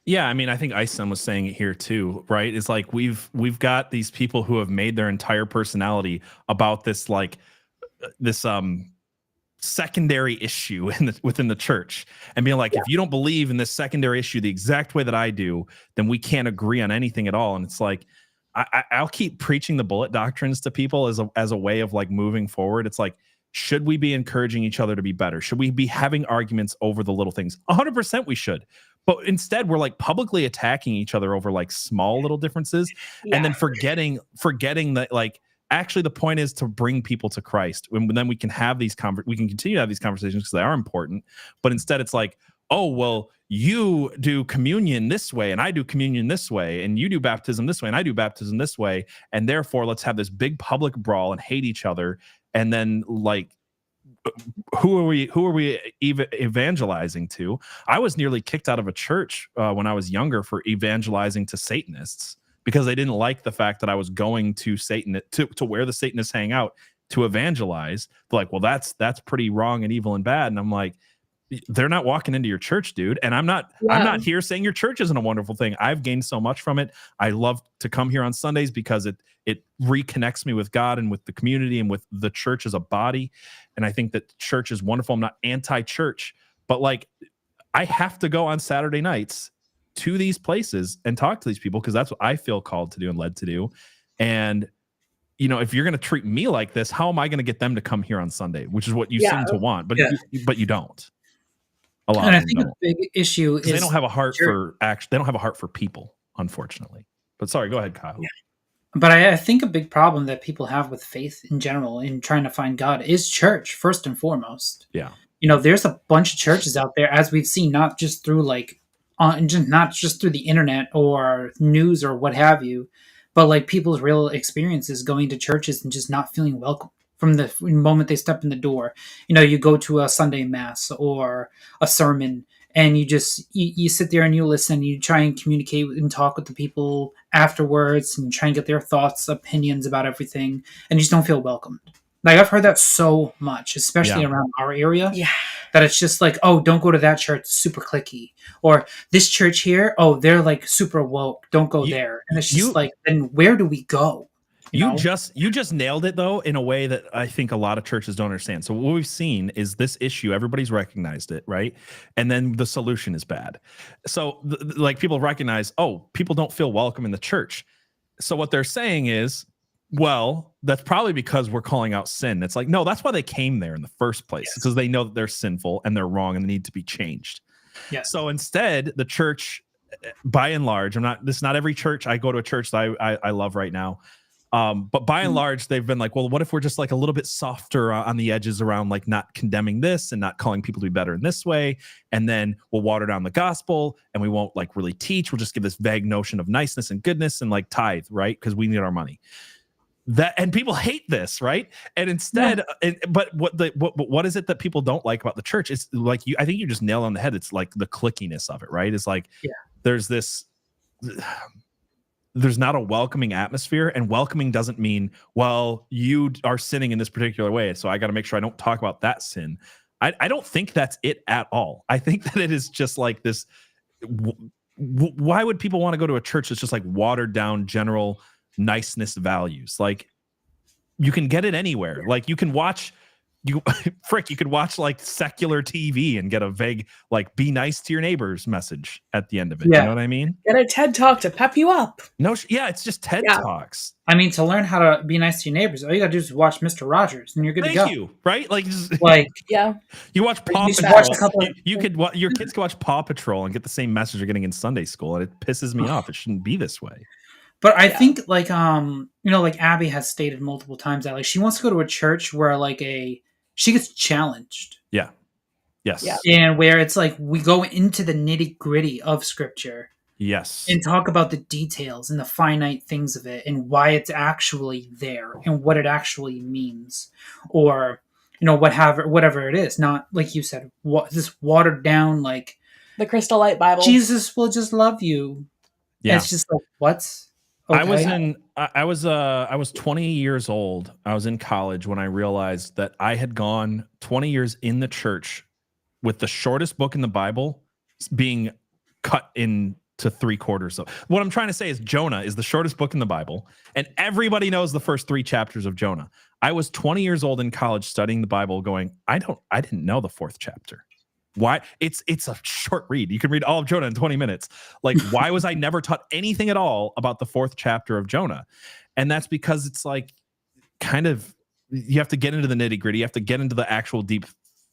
Yeah, I mean, I think Iceson was saying it here too, right? It's like we've got these people who have made their entire personality about this like this secondary issue within the church, and being like, if you don't believe in this secondary issue the exact way that I do, then we can't agree on anything at all. And it's like I'll keep preaching the bullet doctrines to people as a way of like moving forward. It's like, should we be encouraging each other to be better? Should we be having arguments over the little things? 100% we should. But instead, we're like publicly attacking each other over like small little differences, and then forgetting that like actually the point is to bring people to Christ. And then we can have these we can continue to have these conversations because they are important. But instead, it's like, oh well, you do communion this way, and I do communion this way, and you do baptism this way, and I do baptism this way, and therefore let's have this big public brawl and hate each other, and then like, who are we even evangelizing to? I was nearly kicked out of a church when I was younger for evangelizing to Satanists because they didn't like the fact that I was going to Satan to where the Satanists hang out to evangelize. They're like, well, that's pretty wrong and evil and bad. And I'm like, they're not walking into your church, dude. And I'm not here saying your church isn't a wonderful thing. I've gained so much from it. I love to come here on Sundays because it reconnects me with God and with the community and with the church as a body. And I think that church is wonderful. I'm not anti-church, but like I have to go on Saturday nights to these places and talk to these people because that's what I feel called to do and led to do. And if you're going to treat me like this, how am I going to get them to come here on Sunday, which is what you seem to want, but you don't. A lot. And of I think don't. the big issue is they don't have a heart for they don't have a heart for people, unfortunately. But sorry, go ahead, Kyle. Yeah. But I think a big problem that people have with faith in general in trying to find God is church, first and foremost. Yeah. There's a bunch of churches out there, as we've seen, not just through not just through the internet or news or what have you, but like people's real experiences going to churches and just not feeling welcome from the moment they step in the door. You go to a Sunday mass or a sermon and you sit there and you listen, you try and communicate and talk with the people afterwards and try and get their thoughts, opinions about everything, and you just don't feel welcomed. Like I've heard that so much, especially around our area, that it's just like, oh, don't go to that church, it's super cliquey. Or this church here, oh, they're like super woke, don't go there. And it's just like, then where do we go? You just nailed it though in a way that I think a lot of churches don't understand. So what we've seen is this issue, everybody's recognized it, right? And then the solution is bad. So like people recognize, oh, people don't feel welcome in the church. So what they're saying is, well, that's probably because we're calling out sin. It's like, no, that's why they came there in the first place, because they know that they're sinful and they're wrong and they need to be changed. Yeah. So instead, the church, by and large, this is not every church. I go to a church that I love right now. But by and large, they've been like, well, what if we're just like a little bit softer on the edges around like not condemning this and not calling people to be better in this way. And then we'll water down the gospel and we won't like really teach. We'll just give this vague notion of niceness and goodness and like tithe, right? Because we need our money. And people hate this, right? And instead, but what is it that people don't like about the church? It's like I think you just nailed on the head. It's like the clickiness of it, right? It's like there's not a welcoming atmosphere, and welcoming doesn't mean, well, you are sinning in this particular way, so I got to make sure I don't talk about that sin. I don't think that's it at all. I think that it is just like this. Why would people want to go to a church that's just like watered down general niceness values? Like you can get it anywhere. Like you can watch you could watch like secular TV and get a vague like be nice to your neighbors message at the end of it. You know what I mean? Get a TED Talk to pep you up. No, it's just TED Talks. I mean, to learn how to be nice to your neighbors, all you gotta do is watch Mr. Rogers and you're good to go. Thank you, right? Like you watch Paw Patrol. Your kids can watch Paw Patrol and get the same message you're getting in Sunday school, and it pisses me off. It shouldn't be this way. But I think like like Abby has stated multiple times that like she wants to go to a church where like she gets challenged. Yeah. Yes. Yeah. And where it's like we go into the nitty-gritty of scripture. Yes. And talk about the details and the finite things of it and why it's actually there and what it actually means. Or whatever it is, not like you said, this watered down like The Crystal Light Bible. Jesus will just love you. Yeah. It's just like, what? Okay. I was 20 years old. I was in college when I realized that I had gone 20 years in the church with the shortest book in the Bible being cut into 3/4 of. What I'm trying to say is Jonah is the shortest book in the Bible, and everybody knows the first 3 chapters of Jonah. I was 20 years old in college studying the Bible going, I didn't know the 4th chapter. Why? It's a short read. You can read all of Jonah in 20 minutes. Like, why was I never taught anything at all about the 4th chapter of Jonah? And that's because it's like, kind of, you have to get into the nitty-gritty. You have to get into the actual deep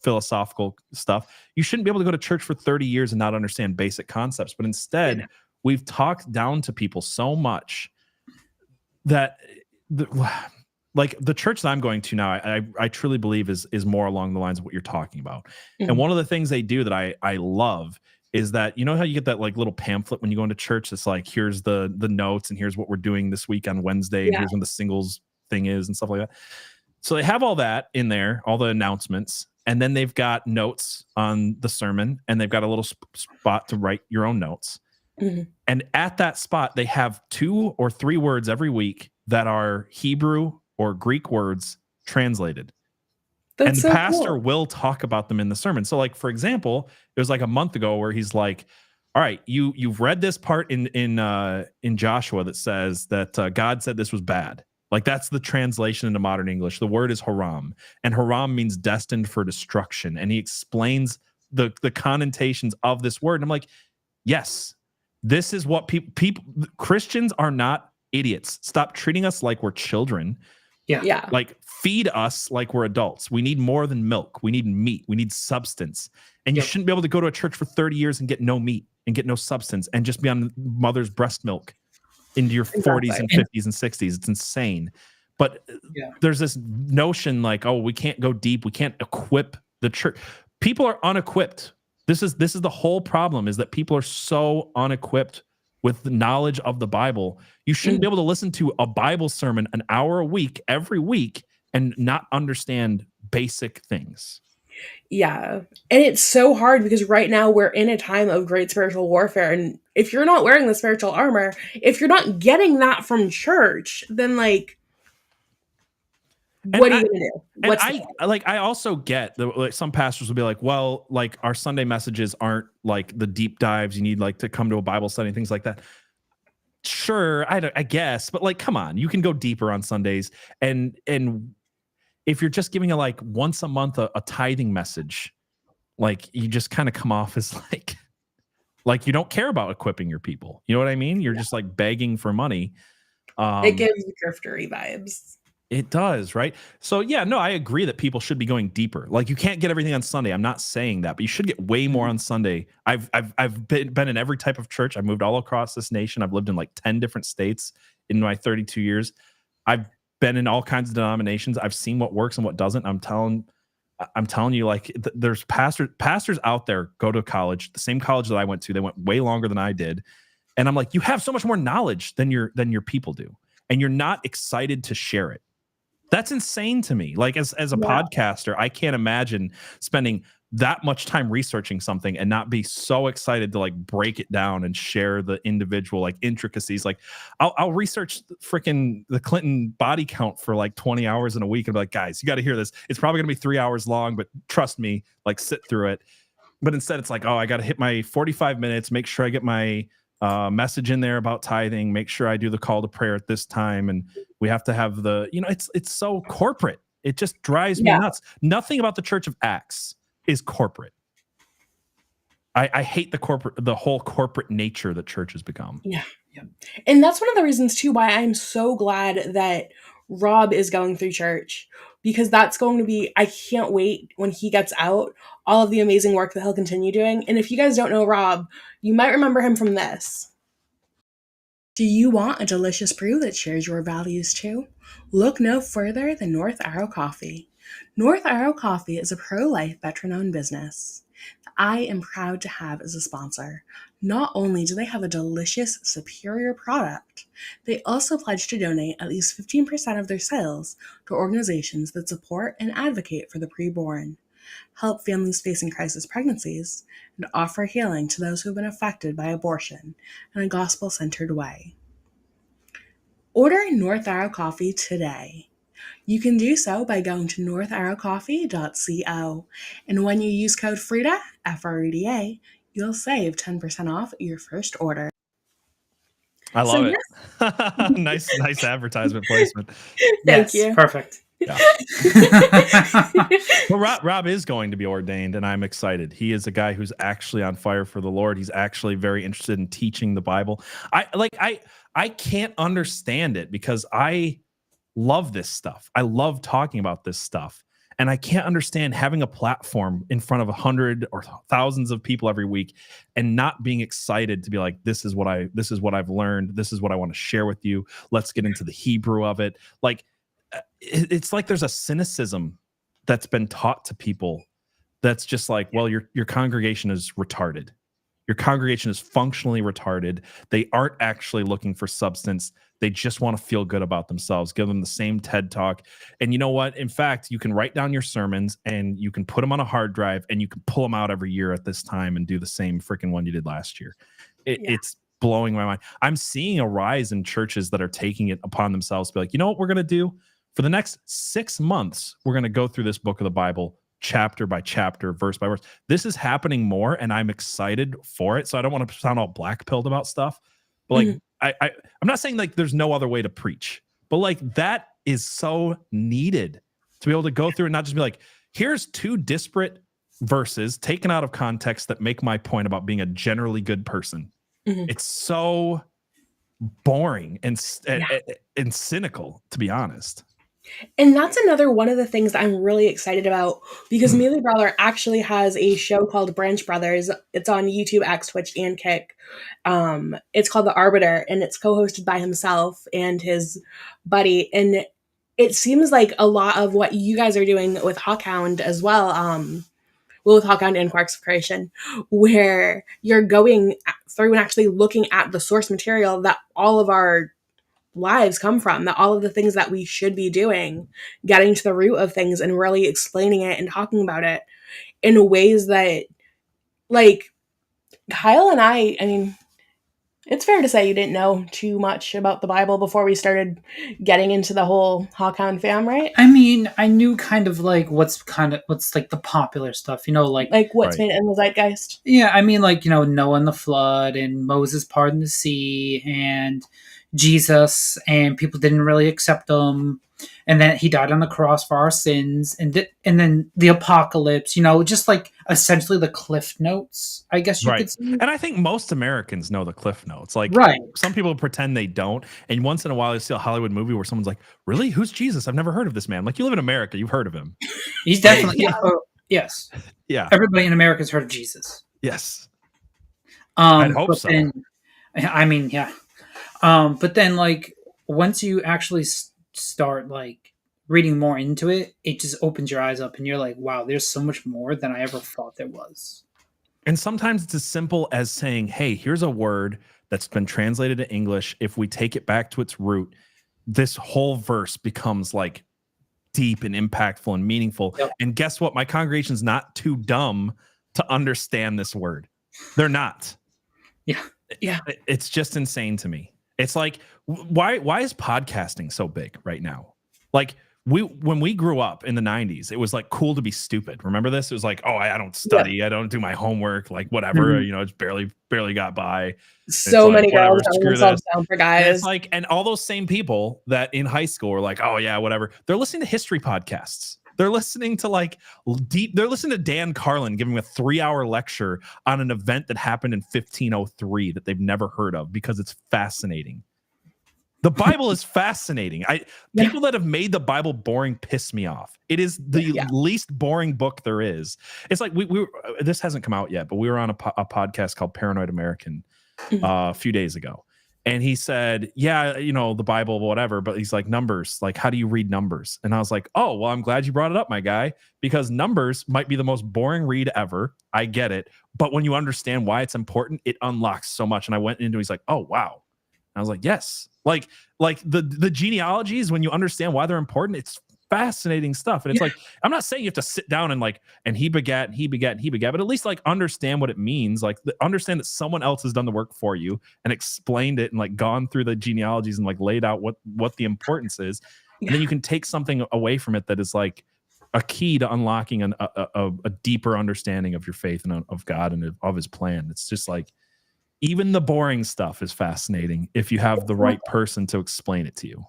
philosophical stuff. You shouldn't be able to go to church for 30 years and not understand basic concepts. But instead, we've talked down to people so much that like the church that I'm going to now, I truly believe is more along the lines of what you're talking about. Mm-hmm. And one of the things they do that I love is that, you know how you get that like little pamphlet when you go into church? It's like, here's the notes and here's what we're doing this week on Wednesday. And here's when the singles thing is and stuff like that. So they have all that in there, all the announcements. And then they've got notes on the sermon and they've got a little spot to write your own notes. Mm-hmm. And at that spot, they have 2 or 3 words every week that are Hebrew or Greek words translated. That's and the pastor will talk about them in the sermon. So like, for example, it was like a month ago where he's like, all right, you've read this part in Joshua that says that God said this was bad. Like that's the translation into modern English. The word is haram, and haram means destined for destruction. And he explains the connotations of this word. And I'm like, yes, this is what people Christians are not idiots. Stop treating us like we're children. Yeah. Like feed us like we're adults. We need more than milk. We need meat. We need substance. And you shouldn't be able to go to a church for 30 years and get no meat and get no substance and just be on mother's breast milk into your 40s and 50s and 60s. It's insane. But there's this notion like, oh, we can't go deep. We can't equip the church. People are unequipped. This is the whole problem, is that people are so unequipped with the knowledge of the Bible. You shouldn't be able to listen to a Bible sermon an hour a week, every week, and not understand basic things. Yeah. And it's so hard because right now we're in a time of great spiritual warfare. And if you're not wearing the spiritual armor, if you're not getting that from church, then like, what are you going to do? I also get that like, some pastors will be like, well, like our Sunday messages aren't like the deep dives. You need like to come to a Bible study and things like that. Sure. I guess, but like, come on, you can go deeper on Sundays. And if you're just giving like once a month, a tithing message, like you just kind of come off as like you don't care about equipping your people. You know what I mean? You're just like begging for money. It gives griftery vibes. It does, right? So yeah, no, I agree that people should be going deeper. Like you can't get everything on Sunday. I'm not saying that, but you should get way more on Sunday. I've been in every type of church. I've moved all across this nation. I've lived in like 10 different states in my 32 years. I've been in all kinds of denominations. I've seen what works and what doesn't. I'm telling you, like there's pastors out there go to college, the same college that I went to. They went way longer than I did. And I'm like, you have so much more knowledge than your people do. And you're not excited to share it. That's insane to me. Like as a podcaster, I can't imagine spending that much time researching something and not be so excited to like break it down and share the individual like intricacies. Like I'll research the Clinton body count for like 20 hours in a week and be like, guys, you got to hear this. It's probably gonna be 3 hours long, but trust me, like sit through it. But instead it's like, oh, I got to hit my 45 minutes, make sure I get my message in there about tithing, make sure I do the call to prayer at this time. And we have to have it's so corporate. It just drives me nuts. Nothing about the Church of Acts is corporate. I hate the whole corporate nature that church has become. Yeah. And that's one of the reasons too why I'm so glad that Rob is going through church, because that's going to be, I can't wait when he gets out, all of the amazing work that he'll continue doing. And if you guys don't know Rob, you might remember him from this. Do you want a delicious brew that shares your values too? Look no further than North Arrow Coffee. North Arrow Coffee is a pro-life veteran-owned business. that I am proud to have as a sponsor. Not only do they have a delicious, superior product, they also pledge to donate at least 15% of their sales to organizations that support and advocate for the preborn, help families facing crisis pregnancies, and offer healing to those who have been affected by abortion in a gospel-centered way. Order North Arrow Coffee today. You can do so by going to northarrowcoffee.co, and when you use code FREDA, F-R-E-D-A, you'll save 10% off your first order. I love it. Nice advertisement placement. Thank you. Perfect. Yeah. Well, Rob is going to be ordained, and I'm excited. He is a guy who's actually on fire for the Lord. He's actually very interested in teaching the Bible. I can't understand it because I love this stuff. I love talking about this stuff. And I can't understand having a platform in front of 100 or thousands of people every week and not being excited to be like, this is what I've learned. This is what I want to share with you. Let's get into the Hebrew of it. Like, it's like there's a cynicism that's been taught to people that's just like, well, your congregation is retarded. Your congregation is functionally retarded. They aren't actually looking for substance. They just want to feel good about themselves. Give them the same TED Talk. And you know what? In fact, you can write down your sermons and you can put them on a hard drive and you can pull them out every year at this time and do the same freaking one you did last year. It's blowing my mind. I'm seeing a rise in churches that are taking it upon themselves to be like, you know what we're going to do? For the next 6 months, we're going to go through this book of the Bible chapter by chapter, verse by verse. This is happening more, and I'm excited for it. So I don't want to sound all black-pilled about stuff, but like I'm not saying like there's no other way to preach, but like that is so needed to be able to go through and not just be like, here's 2 disparate verses taken out of context that make my point about being a generally good person. It's so boring and cynical, to be honest. And that's another one of the things that I'm really excited about, because Mealy Brother actually has a show called Branch Brothers. It's on YouTube, X, Twitch, and Kick. It's called The Arbiter, and it's co-hosted by himself and his buddy. And it seems like a lot of what you guys are doing with Hawkhound as well, with Hawkhound and Quarks of Creation, where you're going through and actually looking at the source material that all of our lives come from, that all of the things that we should be doing, getting to the root of things and really explaining it and talking about it in ways that, like, Kyle and I mean, it's fair to say you didn't know too much about the Bible before we started getting into the whole Hawkhound fam, right? I mean, I knew kind of like what's like the popular stuff, you know, like what's made in the zeitgeist. Yeah, I mean, like, you know, Noah and the flood and Moses parting the sea and Jesus, and people didn't really accept him, and then he died on the cross for our sins, and then the apocalypse, you know, just like essentially the cliff notes, I guess you could say. And I think most Americans know the cliff notes. Like, some people pretend they don't, and once in a while you see a Hollywood movie where someone's like, really, who's Jesus? I've never heard of this man. Like, you live in America, you've heard of him. He's definitely yes. Yeah, everybody in America has heard of Jesus. Yes. I hope so. Then, I mean, yeah. But then, like, once you actually start, like, reading more into it, it just opens your eyes up and you're like, wow, there's so much more than I ever thought there was. And sometimes it's as simple as saying, hey, here's a word that's been translated to English. If we take it back to its root, this whole verse becomes, like, deep and impactful and meaningful. Yep. And guess what? My congregation's not too dumb to understand this word. They're not. Yeah. It's just insane to me. It's like, why is podcasting so big right now? Like, when we grew up in the 90s, it was like cool to be stupid. Remember this? It was like, oh, I don't study. I don't do my homework. Like, whatever, you know, it's barely got by. So many girls having themselves down for guys. And it's like, and all those same people that in high school were like, oh yeah, whatever. They're listening to history podcasts. They're listening to they're listening to Dan Carlin giving a 3-hour lecture on an event that happened in 1503 that they've never heard of because it's fascinating. The Bible is fascinating. People that have made the Bible boring piss me off. It is the least boring book there is. It's like we this hasn't come out yet, but we were on a podcast called Paranoid American a few days ago. And he said, yeah, the Bible, whatever. But he's like, numbers, like, how do you read numbers? And I was like, oh, well, I'm glad you brought it up, my guy, because numbers might be the most boring read ever. I get it. But when you understand why it's important, it unlocks so much. And I went into, he's like, oh, wow. And I was like, yes. Like the genealogies, when you understand why they're important, it's fascinating stuff. And it's like, I'm not saying you have to sit down and he begat, but at least like understand what it means. Like understand that someone else has done the work for you and explained it and like gone through the genealogies and like laid out what the importance is. And then you can take something away from it that is like a key to unlocking a deeper understanding of your faith and of God and of his plan. It's just like, even the boring stuff is fascinating if you have the right person to explain it to you.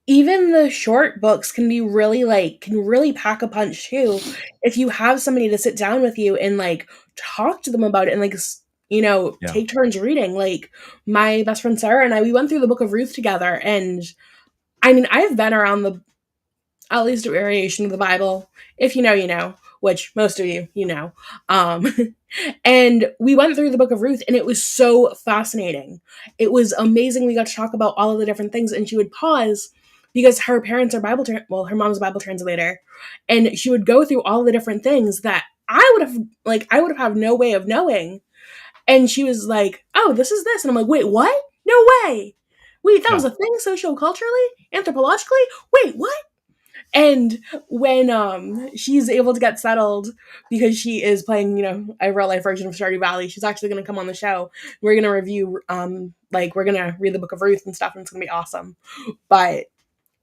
Even the short books can be really pack a punch too. If you have somebody to sit down with you and like talk to them about it and like, take turns reading. Like my best friend Sarah and I, we went through the book of Ruth together. And I mean, I've been around at least a variation of the Bible. If you know, which most of you know. And we went through the book of Ruth and it was so fascinating. It was amazing. We got to talk about all of the different things, and she would pause because her parents are her mom's a Bible translator, and she would go through all the different things that I would have had no way of knowing. And she was like, oh, this is this. And I'm like, wait, what? No way. Wait, that was a thing socioculturally, anthropologically? Wait, what? And when she's able to get settled because she is playing, a real life version of Stardew Valley, she's actually going to come on the show. We're going to review, we're going to read the book of Ruth and stuff, and it's going to be awesome. But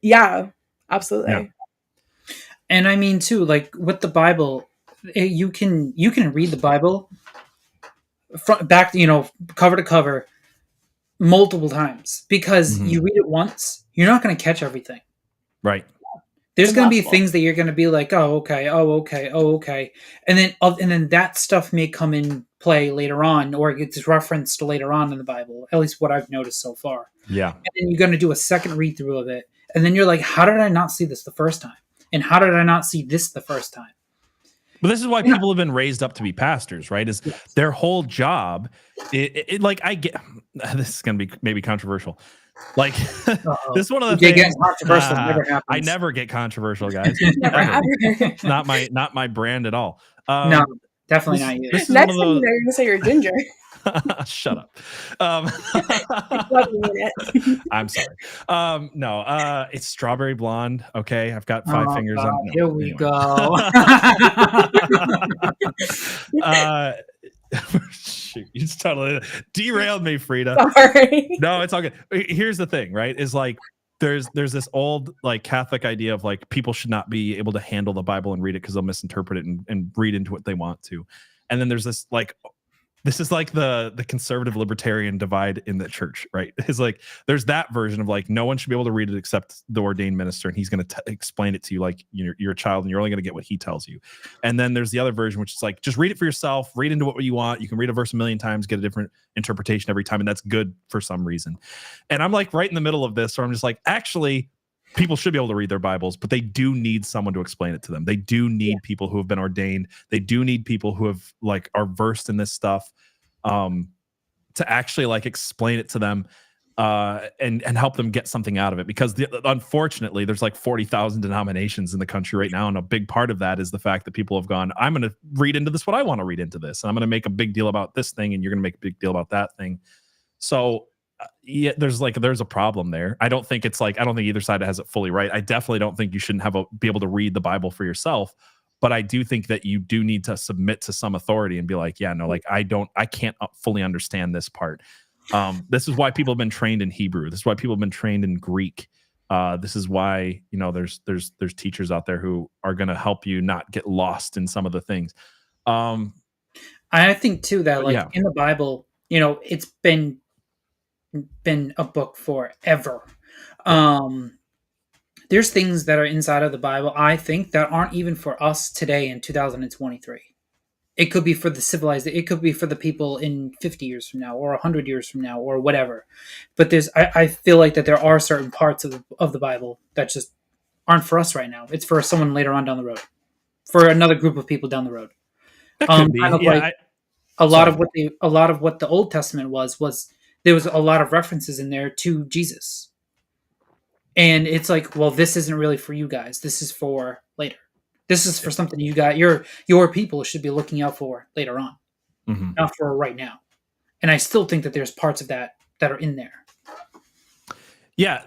yeah, absolutely. Yeah. And I mean too, like with the Bible, you can read the Bible front back, cover to cover multiple times, because you read it once, you're not going to catch everything. Right. There's going to be things that you're going to be like, oh, okay. And then that stuff may come in play later on, or it gets referenced later on in the Bible, at least what I've noticed so far. Yeah. And then you're going to do a second read through of it. And then you're like, how did I not see this the first time? And how did I not see this the first time? But this is why people have been raised up to be pastors, right? Is their whole job. I get, this is going to be maybe controversial. Like this is one of the things. Controversial never happens. I never get controversial, guys. not my brand at all. No, definitely not you. Next thing you're going to say you're ginger. Shut up. I'm sorry. No, it's strawberry blonde. Okay, I've got 5 fingers. Here we go. Shoot, you just totally derailed me, Frida. Sorry. No, it's all good. Here's the thing, right? Is like there's this old like Catholic idea of like people should not be able to handle the Bible and read it because they'll misinterpret it and read into what they want to. And then there's this like, this is like the conservative libertarian divide in the church, right? It's like there's that version of like no one should be able to read it except the ordained minister, and he's going to explain it to you like you're a child and you're only going to get what he tells you. And then there's the other version, which is like just read it for yourself, read into what you want. You can read a verse a million times, get a different interpretation every time, and that's good for some reason. And I'm like right in the middle of this, where I'm just like, actually, people should be able to read their Bibles, but they do need someone to explain it to them. They do need people who have been ordained. They do need people who have like are versed in this stuff to actually like explain it to them and help them get something out of it. Because unfortunately, there's like 40,000 denominations in the country right now, and a big part of that is the fact that people have gone, I'm going to read into this what I want to read into this, and I'm going to make a big deal about this thing, and you're going to make a big deal about that thing. So yeah, there's a problem there. I don't think either side has it fully right. I definitely don't think you shouldn't be able to read the Bible for yourself, but I do think that you do need to submit to some authority and be like, yeah, no, like I can't fully understand this part. This is why people have been trained in Hebrew. This is why people have been trained in Greek. This is why, there's teachers out there who are going to help you not get lost in some of the things. I think too that in the Bible, it's been a book forever. There's things that are inside of the Bible, I think, that aren't even for us today in 2023. It could be for the civilized, it could be for the people in 50 years from now or 100 years from now or whatever. But I feel like that there are certain parts of the Bible that just aren't for us right now. It's for someone later on down the road, for another group of people down the road. That could be. Kind of a lot of what the Old Testament was there was a lot of references in there to Jesus. And it's like, well, this isn't really for you guys. This is for later. This is for something you got your people should be looking out for later on, not for right now. And I still think that there's parts of that are in there. Yeah,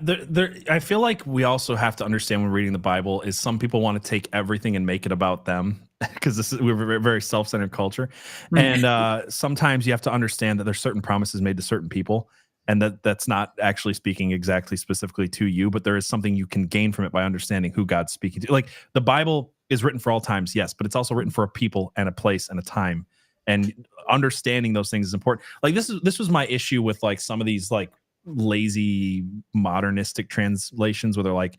I feel like we also have to understand when reading the Bible is some people want to take everything and make it about them because we're a very self-centered culture, and sometimes you have to understand that there's certain promises made to certain people, and that's not actually speaking exactly specifically to you, but there is something you can gain from it by understanding who God's speaking to. Like the Bible is written for all times, yes, but it's also written for a people and a place and a time, and understanding those things is important. Like this was my issue with like some of these like lazy modernistic translations where they're like,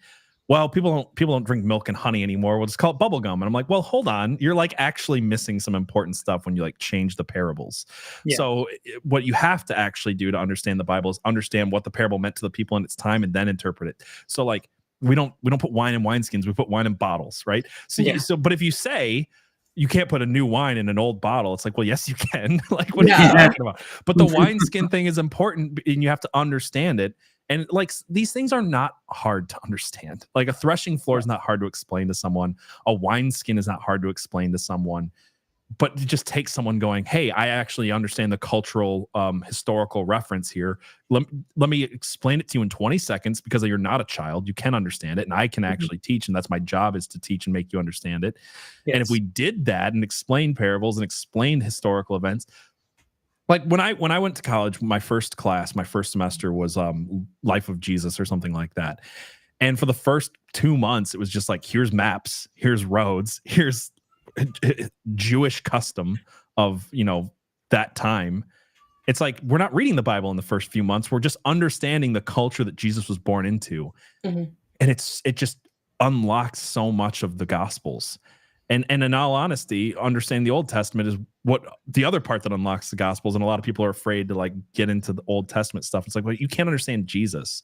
well, people don't drink milk and honey anymore, we'll just call it bubble gum. And I'm like, well, hold on, you're like actually missing some important stuff when you like change the parables. So what you have to actually do to understand the Bible is understand what the parable meant to the people in its time and then interpret it. So like we don't put wine in wineskins, we put wine in bottles, right? So but if you say you can't put a new wine in an old bottle, it's like, well, yes, you can. Like, what are you talking about? But the wineskin thing is important, and you have to understand it. And like these things are not hard to understand. Like a threshing floor is not hard to explain to someone. A wineskin is not hard to explain to someone. But it just takes someone going, hey, I actually understand the cultural, historical reference here. Let me explain it to you in 20 seconds because you're not a child. You can understand it, and I can actually teach, and that's my job, is to teach and make you understand it. Yes. And if we did that and explained parables and explained historical events, like when I went to college, my first semester was Life of Jesus or something like that. And for the first 2 months, it was just like, here's maps, here's roads, here's Jewish custom of, that time. It's like we're not reading the Bible in the first few months, we're just understanding the culture that Jesus was born into. And it just unlocks so much of the Gospels. And in all honesty, understanding the Old Testament is what the other part that unlocks the Gospels. And a lot of people are afraid to like get into the Old Testament stuff. It's like, well, you can't understand Jesus.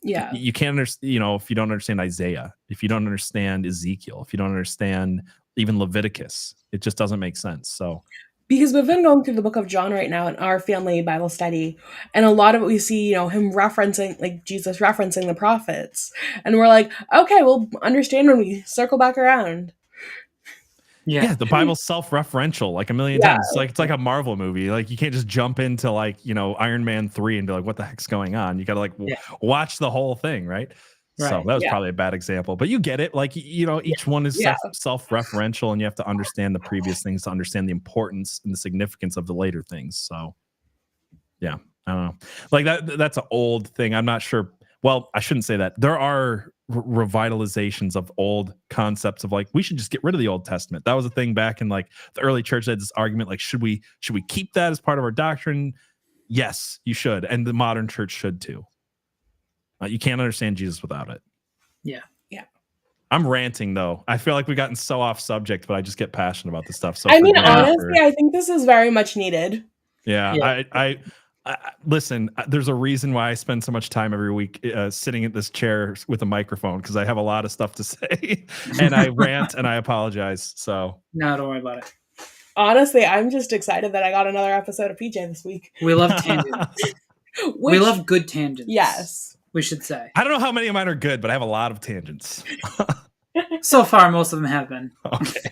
Yeah. You can't understand, if you don't understand Isaiah, if you don't understand Ezekiel, if you don't understand even Leviticus, it just doesn't make sense. So because we've been going through the book of John right now in our family Bible study, and a lot of it we see, him referencing, like Jesus referencing the prophets, and we're like, okay, we'll understand when we circle back around. Yeah, the Bible's self-referential like a million times. It's like a Marvel movie. Like you can't just jump into like, Iron Man 3 and be like, what the heck's going on? You got to like watch the whole thing, right? So that was probably a bad example, but you get it. Like, each one is self-referential, and you have to understand the previous things to understand the importance and the significance of the later things. So yeah, I don't know. Like that's an old thing. I'm not sure. Well, I shouldn't say that. There are revitalizations of old concepts of like, we should just get rid of the Old Testament. That was a thing back in like the early church. They had this argument like, should we keep that as part of our doctrine? Yes, you should. And the modern church should too. You can't understand Jesus without it. Yeah. I'm ranting though. I feel like we've gotten so off subject, but I just get passionate about this stuff. So honestly, I think this is very much needed. Yeah. I listen, there's a reason why I spend so much time every week sitting at this chair with a microphone, because I have a lot of stuff to say and I rant and I apologize. So no, don't worry about it. Honestly, I'm just excited that I got another episode of PJ this week. We love tangents. We love good tangents. Yes. We should say. I don't know how many of mine are good, but I have a lot of tangents. So far, most of them have been. Okay.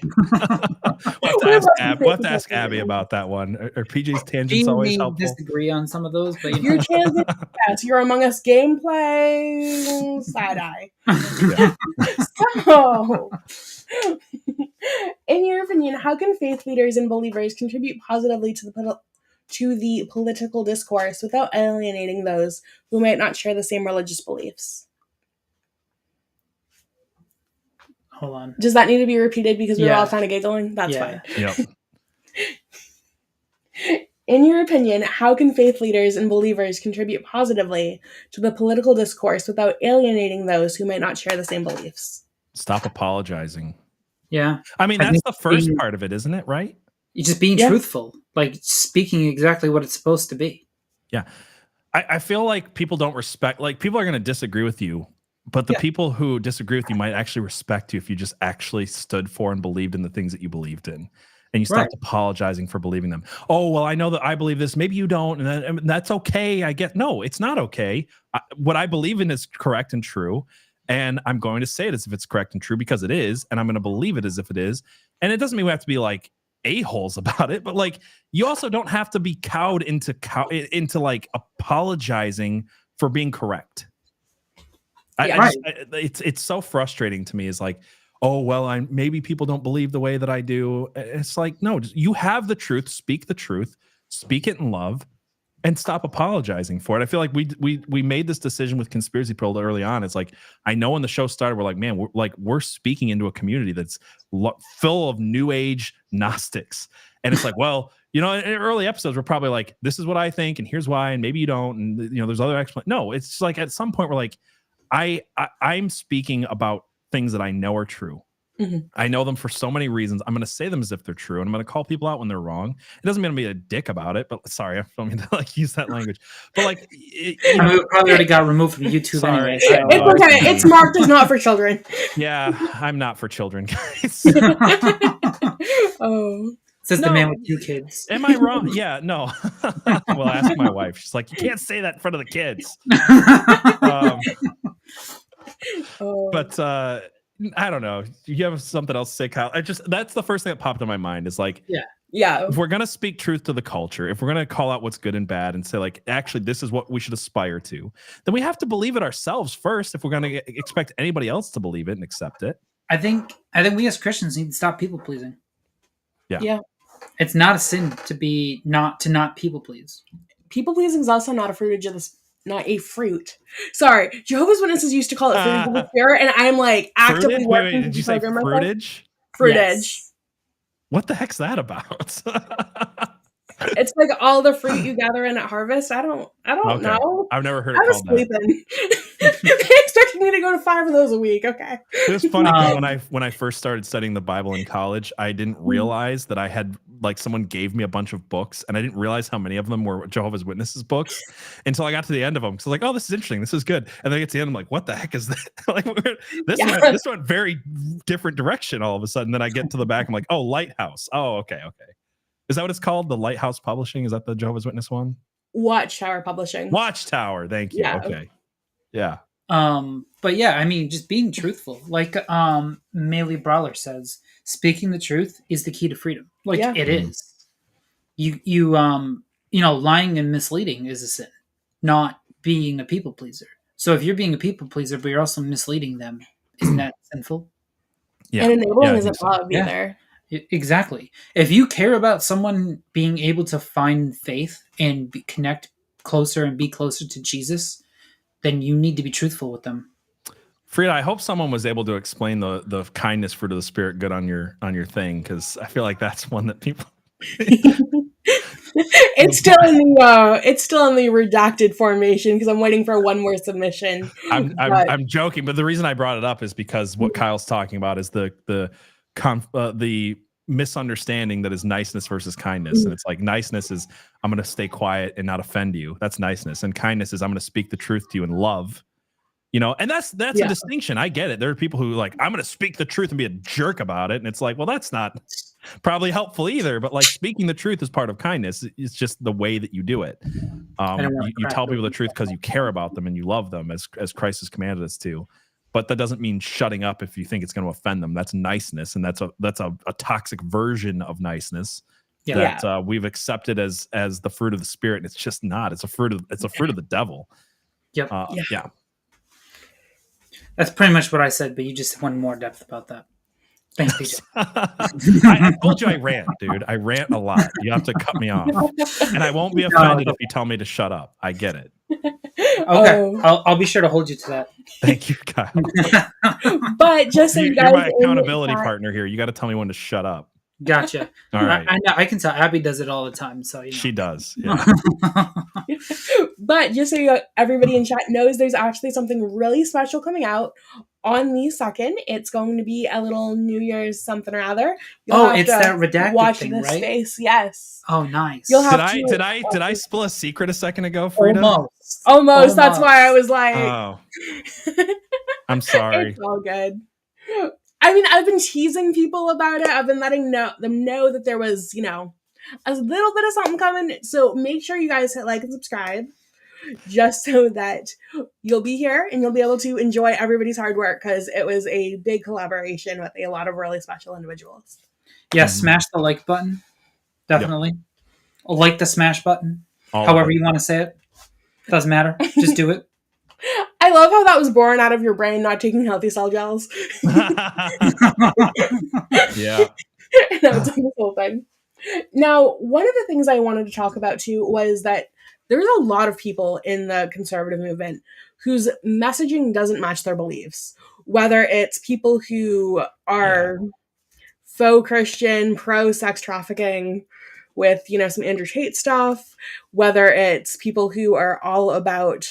We'll have to ask Abby about that one. Are PJ's tangents always helpful? Disagree on some of those, but your tangents, yes, you're Among Us gameplay side eye. So, in your opinion, how can faith leaders and believers contribute positively to the political discourse without alienating those who might not share the same religious beliefs? Hold on. Does that need to be repeated because we're all kind of giggling? That's fine. Yep. In your opinion, how can faith leaders and believers contribute positively to the political discourse without alienating those who might not share the same beliefs? Stop apologizing. Yeah. I mean, that's the first part of it, isn't it? Right? You're just being truthful, like speaking exactly what it's supposed to be. Yeah. I feel like people don't respect, like people are going to disagree with you, but the people who disagree with you might actually respect you if you just actually stood for and believed in the things that you believed in. and you stopped apologizing for believing them. Oh, well, I know that I believe this. Maybe you don't. And that's okay. I get, no, it's not okay. What I believe in is correct and true. And I'm going to say it as if it's correct and true because it is. And I'm going to believe it as if it is. And it doesn't mean we have to be like a-holes about it, but like, you also don't have to be cowed into like apologizing for being correct. It's so frustrating to me. Is like, oh, well, maybe people don't believe the way that I do. It's like, no, you have the truth, speak the truth, speak it in love, and stop apologizing for it. I feel like we made this decision with Conspiracy Pro early on. It's like, I know when the show started, we're like, man, we're speaking into a community that's full of new age Gnostics. And it's like, well, in early episodes, we're probably like, this is what I think, and here's why, and maybe you don't, and there's other explanations. No, it's just like at some point we're like, I'm speaking about things that I know are true. Mm-hmm. I know them for so many reasons. I'm going to say them as if they're true, and I'm going to call people out when they're wrong. It doesn't mean I'm going to be a dick about it, but sorry, I don't mean to like use that language. But like, we probably already got removed from YouTube anyway. So. It's okay. It's marked as not for children. Yeah, I'm not for children, guys. Oh. Says the man with 2 kids. Am I wrong? Yeah, no. Well, ask my wife. She's like, you can't say that in front of the kids. But I don't know. You have something else to say, Kyle? That's the first thing that popped in my mind. Is like, yeah. If we're gonna speak truth to the culture, if we're gonna call out what's good and bad, and say like, actually, this is what we should aspire to, then we have to believe it ourselves first. If we're gonna expect anybody else to believe it and accept it, I think we as Christians need to stop people pleasing. Yeah. It's not a sin to not people please. People pleasing is also not a fruit of this. Not a fruit. Sorry, Jehovah's Witnesses used to call it fruit of the spirit, and I'm like actively working. Did you say fruitage? Fruitage. Yes. What the heck's that about? It's like all the fruit you gather in at harvest. I don't know. I've never heard it called that. They expected me to go to 5 of those a week. Okay. It was funny when I first started studying the Bible in college, I didn't realize that I had like someone gave me a bunch of books, and I didn't realize how many of them were Jehovah's Witnesses books until I got to the end of them. So I was like, oh, this is interesting. This is good. And then I get to the end, I'm like, what the heck is that? Like this went very different direction all of a sudden. Then I get to the back, I'm like, oh, Lighthouse. Oh, okay. Is that what it's called? The Lighthouse Publishing? Is that the Jehovah's Witness one? Watchtower Publishing. Watchtower. Thank you. Yeah. Okay. Yeah. But yeah, I mean, just being truthful. Like Melee Brawler says, speaking the truth is the key to freedom. Like it is. You lying and misleading is a sin, not being a people pleaser. So if you're being a people pleaser, but you're also misleading them, isn't that sinful? Yeah. And enabling isn't love either. Exactly. If you care about someone being able to find faith and connect closer and be closer to Jesus, then you need to be truthful with them. Frida, I hope someone was able to explain the kindness fruit of the spirit good on your thing, because I feel like that's one that people. It's still in the redacted formation because I'm waiting for one more submission. I'm joking, but the reason I brought it up is because what Kyle's talking about is the misunderstanding that is niceness versus kindness. And it's like niceness is I'm going to stay quiet and not offend you. That's niceness. And kindness is I'm going to speak the truth to you in love. And that's a distinction. I get it. There are people who like, I'm going to speak the truth and be a jerk about it. And it's like, well, that's not probably helpful either. But like speaking the truth is part of kindness. It's just the way that you do it. You tell people the truth because you care about them and you love them as Christ has commanded us to. But that doesn't mean shutting up if you think it's going to offend them. That's niceness, and that's a toxic version of niceness that we've accepted as the fruit of the spirit. And it's just not. It's a fruit of the devil. Yep. Yeah. That's pretty much what I said, but you just went more depth about that. Thanks, PJ. I told you I rant, dude. I rant a lot. You have to cut me off, and I won't be offended if you tell me to shut up. I get it. Okay, I'll be sure to hold you to that. Thank you, Kyle. But just so you guys, you're my accountability partner here. You got to tell me when to shut up. Gotcha. All right. I can tell. Abby does it all the time. So she does. Yeah. But just so everybody in chat knows, there's actually something really special coming out on the 2nd. It's going to be a little New Year's something or other. It's that redacted watch thing, this right? space. Yes. Oh, nice. Did I spill a secret a second ago, Frida? Almost. That's why I was like, oh, I'm sorry. It's all good. I mean, I've been teasing people about it. I've been letting them know that there was, you know, a little bit of something coming. So make sure you guys hit like and subscribe, just so that you'll be here and you'll be able to enjoy everybody's hard work, because it was a big collaboration with a lot of really special individuals. Yeah, smash the like button. Definitely. Yep. Like the smash button. However you want to say it. Doesn't matter. Just do it. I love how that was born out of your brain not taking healthy cell gels. Yeah. That was the whole thing. Now, one of the things I wanted to talk about too was that there's a lot of people in the conservative movement whose messaging doesn't match their beliefs. Whether it's people who are faux Christian, pro sex trafficking with, you know, some Andrew Tate stuff, whether it's people who are all about,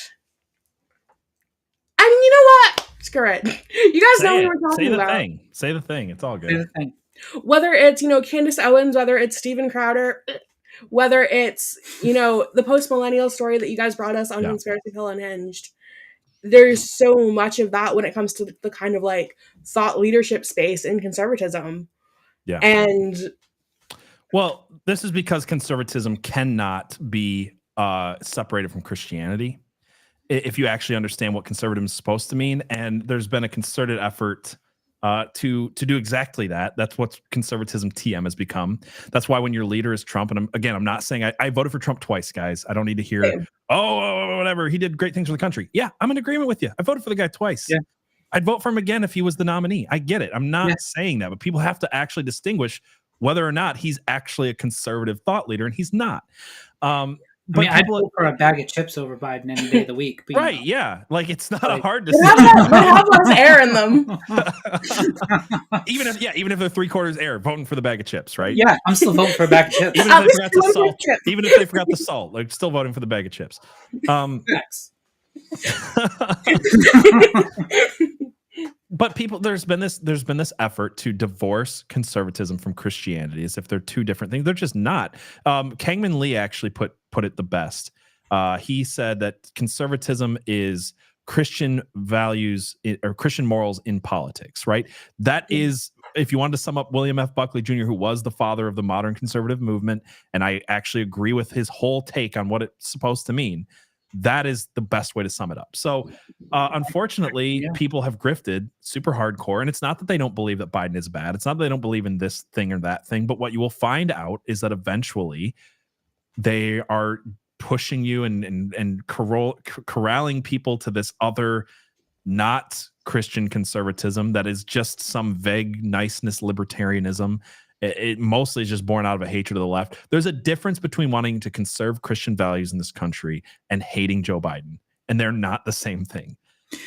I mean, you know what? Screw it. You guys know what we're talking about. Say the thing. It's all good. Say the thing. Whether it's, you know, Candace Owens, whether it's Steven Crowder, whether it's, you know, the post-millennial story that you guys brought us on Conspiracy Pill Unhinged. There's so much of that when it comes to the kind of like thought leadership space in conservatism. Yeah. And well, this is because conservatism cannot be separated from Christianity if you actually understand what conservatism is supposed to mean. And there's been a concerted effort to do exactly that. That's what conservatism TM has become. That's why when your leader is Trump, and I'm not saying I voted for Trump twice, guys. I don't need to hear, whatever, he did great things for the country. Yeah, I'm in agreement with you. I voted for the guy twice. Yeah. I'd vote for him again if he was the nominee. I get it. I'm not saying that, but people have to actually distinguish whether or not he's actually a conservative thought leader, and he's not. But I'd vote for a bag of chips over Biden any day of the week. But, right, yeah. Like, it's not a hard decision. They have less air in them. even if they're 3/4 air, voting for the bag of chips, right? Yeah, I'm still voting for a bag of chips. Even if they forgot the salt, like, still voting for the bag of chips. But there's been this effort to divorce conservatism from Christianity as if they're two different things. They're just not. Kangman Lee actually put it the best. He said that conservatism is Christian values or Christian morals in politics, right? That is, if you wanted to sum up William F. Buckley Jr., who was the father of the modern conservative movement, and I actually agree with his whole take on what it's supposed to mean, that is the best way to sum it up. So unfortunately, people have grifted super hardcore, and it's not that they don't believe that Biden is bad. It's not that they don't believe in this thing or that thing, but what you will find out is that eventually they are pushing you and corralling people to this other not Christian conservatism that is just some vague niceness libertarianism. It mostly is just born out of a hatred of the left. There's a difference between wanting to conserve Christian values in this country and hating Joe Biden, and they're not the same thing.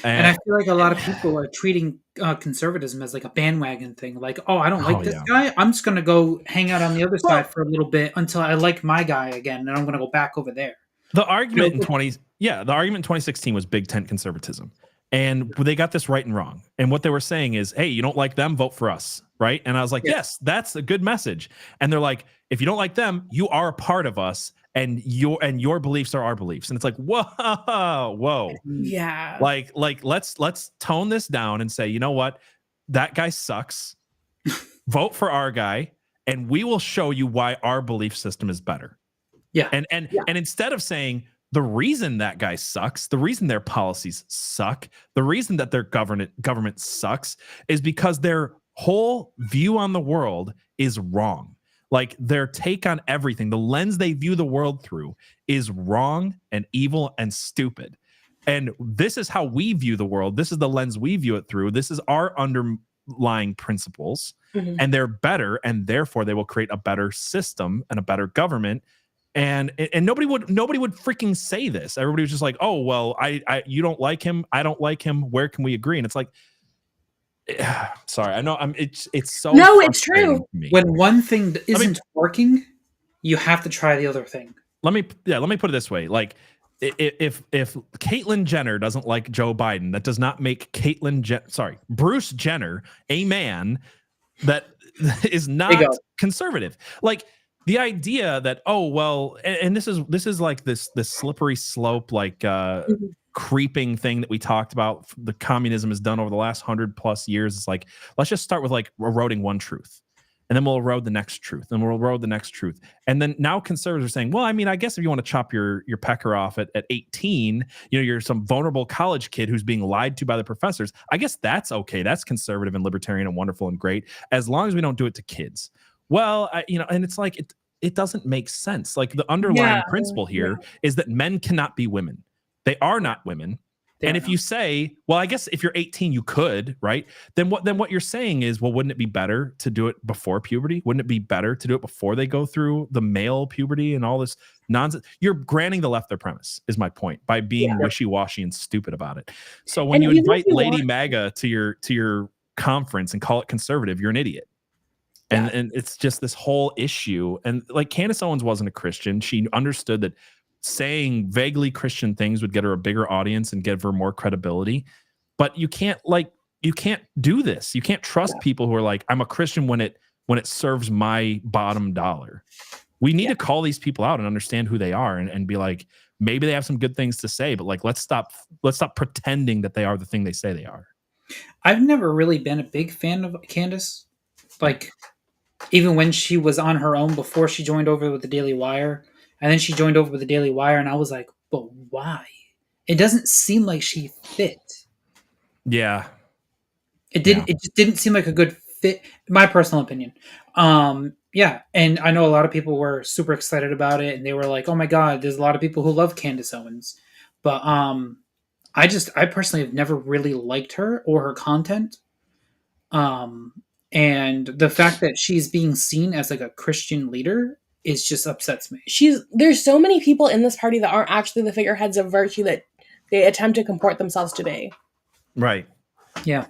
And I feel like a lot of people are treating conservatism as like a bandwagon thing. Like, oh, I don't like this guy. I'm just going to go hang out on the other side for a little bit until I like my guy again, and I'm going to go back over there. The argument in 2016 was big tent conservatism. And they got this right and wrong. And what they were saying is, hey, you don't like them, vote for us, right? And I was like, yes, that's a good message. And they're like, if you don't like them, you are a part of us, and your beliefs are our beliefs. And it's like, whoa. Yeah. Like let's tone this down and say, you know what? That guy sucks. Vote for our guy, and we will show you why our belief system is better. Yeah. And instead of saying, the reason that guy sucks, the reason their policies suck, the reason that their government sucks is because their whole view on the world is wrong. Like, their take on everything, the lens they view the world through is wrong and evil and stupid. And this is how we view the world. This is the lens we view it through. This is our underlying principles, and they're better, and therefore they will create a better system and a better government. And nobody would freaking say this. Everybody was just like, oh, well, you don't like him, I don't like him, where can we agree? And it's like, sorry, I know it's so no, it's true. When one thing isn't working, you have to try the other thing. Let me put it this way. Like, if Caitlyn Jenner doesn't like Joe Biden, that does not make Bruce Jenner a man that is not conservative. Like, the idea that, oh, well, and this is like this slippery slope, like creeping thing that we talked about, the communism has done over the last 100+ years. It's like, let's just start with like eroding one truth. And then we'll erode the next truth, and we'll erode the next truth. And then now conservatives are saying, well, I mean, I guess if you want to chop your pecker off at 18, you're some vulnerable college kid who's being lied to by the professors. I guess that's okay. That's conservative and libertarian and wonderful and great, as long as we don't do it to kids. Well, and it's like, it doesn't make sense. Like the underlying principle here is that men cannot be women. They are not women. And if you say, well, I guess if you're 18, you could, right? Then what you're saying is, well, wouldn't it be better to do it before puberty? Wouldn't it be better to do it before they go through the male puberty and all this nonsense? You're granting the left their premise, is my point, by being wishy-washy and stupid about it. So when you invite Lady MAGA to your conference and call it conservative, you're an idiot. And it's just this whole issue. And like Candace Owens wasn't a Christian. She understood that saying vaguely Christian things would get her a bigger audience and give her more credibility. But you can't do this. You can't trust people who are like, I'm a Christian when it serves my bottom dollar. We need to call these people out and understand who they are and be like, maybe they have some good things to say, but like, let's stop pretending that they are the thing they say they are. I've never really been a big fan of Candace. Like, even when she was on her own before she joined over with the Daily Wire. And then she joined over with the Daily Wire, and I was like, but why? It doesn't seem like she fit. Yeah. It just didn't seem like a good fit, my personal opinion. Yeah. And I know a lot of people were super excited about it, and they were like, oh my God, there's a lot of people who love Candace Owens. But I personally have never really liked her or her content. And the fact that she's being seen as like a Christian leader just upsets me. There's so many people in this party that aren't actually the figureheads of virtue that they attempt to comport themselves to be. Right. Yeah.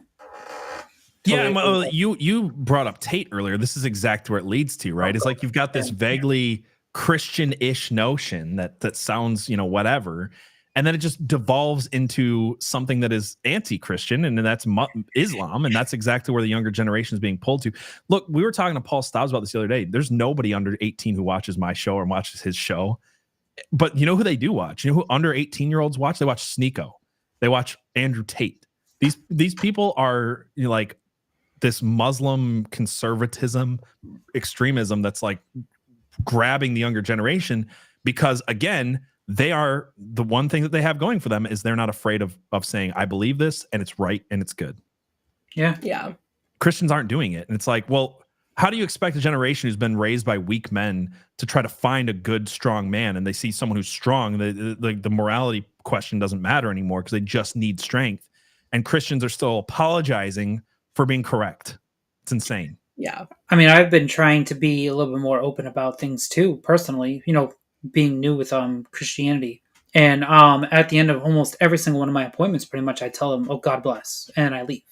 Totally. Yeah. Well, you brought up Tate earlier. This is exactly where it leads to, right? It's like you've got this vaguely Christian-ish notion that sounds, whatever. And then it just devolves into something that is anti-Christian, and that's Islam, and that's exactly where the younger generation is being pulled to. Look, we were talking to Paul Stobbs about this the other day. There's nobody under 18 who watches my show or watches his show. But you know who they do watch? You know who under 18-year-olds watch? They watch Sneeko. They watch Andrew Tate. These people are like this Muslim conservatism, extremism that's like grabbing the younger generation because, again, they are the one thing that they have going for them is they're not afraid of saying, I believe this and it's right and it's good. Yeah. Yeah. Christians aren't doing it. And it's like, well, how do you expect a generation who's been raised by weak men to try to find a good, strong man? And they see someone who's strong, the morality question doesn't matter anymore because they just need strength. And Christians are still apologizing for being correct. It's insane. Yeah. I mean, I've been trying to be a little bit more open about things too, personally, being new with Christianity. And at the end of almost every single one of my appointments, pretty much I tell them, oh, God bless, and I leave.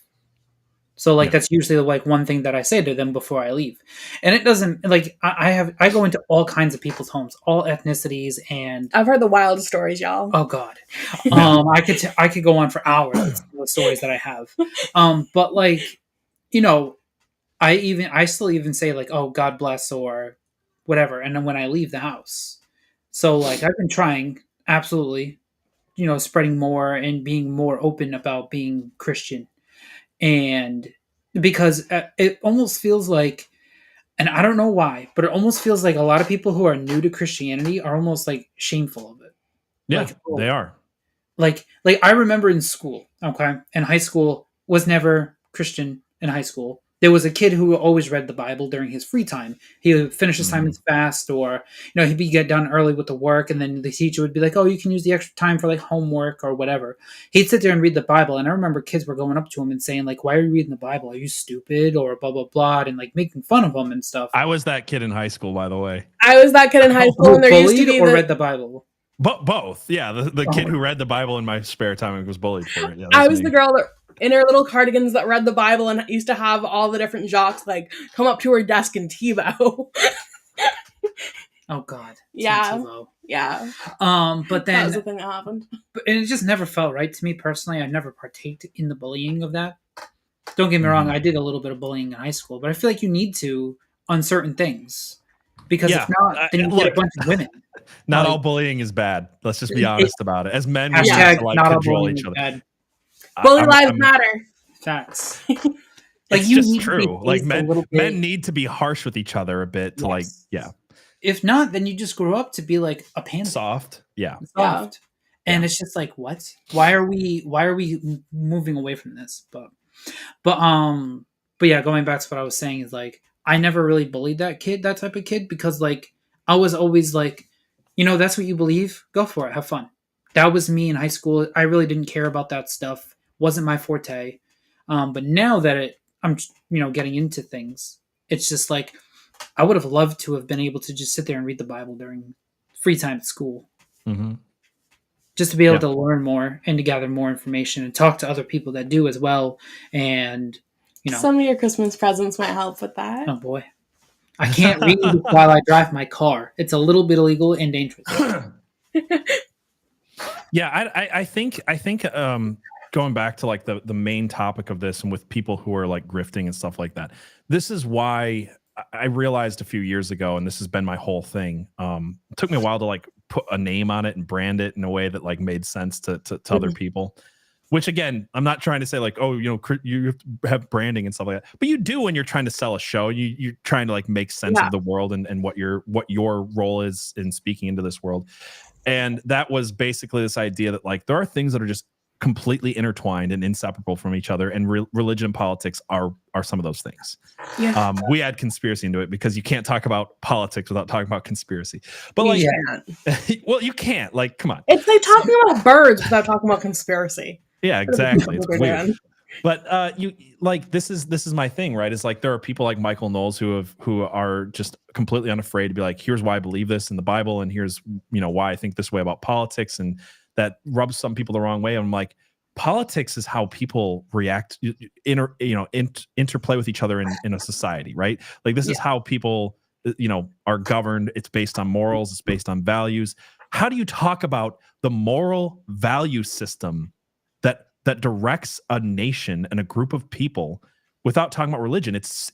So that's usually like one thing that I say to them before I leave. And it doesn't like I go into all kinds of people's homes, all ethnicities, and I've heard the wildest stories, y'all. Oh God. I could go on for hours with the stories that I have. But like, I still even say like, oh, God bless or whatever. And then when I leave the house. So like I've been trying absolutely, spreading more and being more open about being Christian. And because it almost feels like, and I don't know why, but it almost feels like a lot of people who are new to Christianity are almost like shameful of it. Yeah, they are. Like I remember in school, okay, in high school, was never Christian in high school. There was a kid who always read the Bible during his free time. He would finish assignments fast, or he'd get done early with the work, and then the teacher would be like, "Oh, you can use the extra time for like homework or whatever." He'd sit there and read the Bible, and I remember kids were going up to him and saying like, "Why are you reading the Bible? Are you stupid?" or blah blah blah, and like making fun of him and stuff. I was that kid in high school, by the way. I was that kid in high school, and there used to be read the Bible. Both, yeah. The kid who read the Bible in my spare time and was bullied for it. Yeah, I was the girl that in her little cardigans that read the Bible and used to have all the different jocks like come up to her desk and TiVo. Oh God. Yeah. Yeah. But then that was the thing that happened. But it just never felt right to me personally. I never partaked in the bullying of that. Don't get me wrong, I did a little bit of bullying in high school, but I feel like you need to on certain things. Because Yeah. if not, then you get a bunch of women. Not Like- all bullying is bad. Let's just be honest about it. As men, we need Hashtag to like not all cajole bullying each is other. bad. Bully lives matter. Facts. It's you just need to be true. Like faced a little bit. men need to be harsh with each other a bit to like, Yes. If not, then you just grow up to be like a panda. soft. Yeah. Soft. And it's just like, what? Why are we moving away from this? But yeah, going back to what I was saying is like, I never really bullied that type of kid, because like I was always like, that's what you believe, go for it, have fun. That was me in high school. I really didn't care about that stuff. Wasn't my forte. But now that I'm getting into things, it's just like I would have loved to have been able to just sit there and read the Bible during free time at school. Mm-hmm. Just to be able to learn more and to gather more information and talk to other people that do as well. And, some of your Christmas presents might help with that. Oh boy. I can't read while I drive my car. It's a little bit illegal and dangerous. Yeah, I think going back to like the main topic of this, and with people who are like grifting and stuff like that, this is why I realized a few years ago, and this has been my whole thing. It took me a while to like put a name on it and brand it in a way that like made sense to other people. Which again, I'm not trying to say like, oh, you have to have branding and stuff like that, but you do when you're trying to sell a show. You're trying to like make sense of the world and what your role is in speaking into this world. And that was basically this idea that like there are things that are just completely intertwined and inseparable from each other, and religion and politics are some of those things. Yeah. We add conspiracy into it because you can't talk about politics without talking about conspiracy. But like, well, you can't. Like, come on. It's like talking about birds without talking about conspiracy. Yeah, exactly. It's weird. But you like this is my thing, right? Is like there are people like Michael Knowles who are just completely unafraid to be like, here's why I believe this in the Bible, and here's why I think this way about politics, and that rubs some people the wrong way. I'm like, politics is how people react, interplay with each other in a society, right? Like this is how people are governed. It's based on morals. It's based on values. How do you talk about the moral value system that directs a nation and a group of people without talking about religion? It's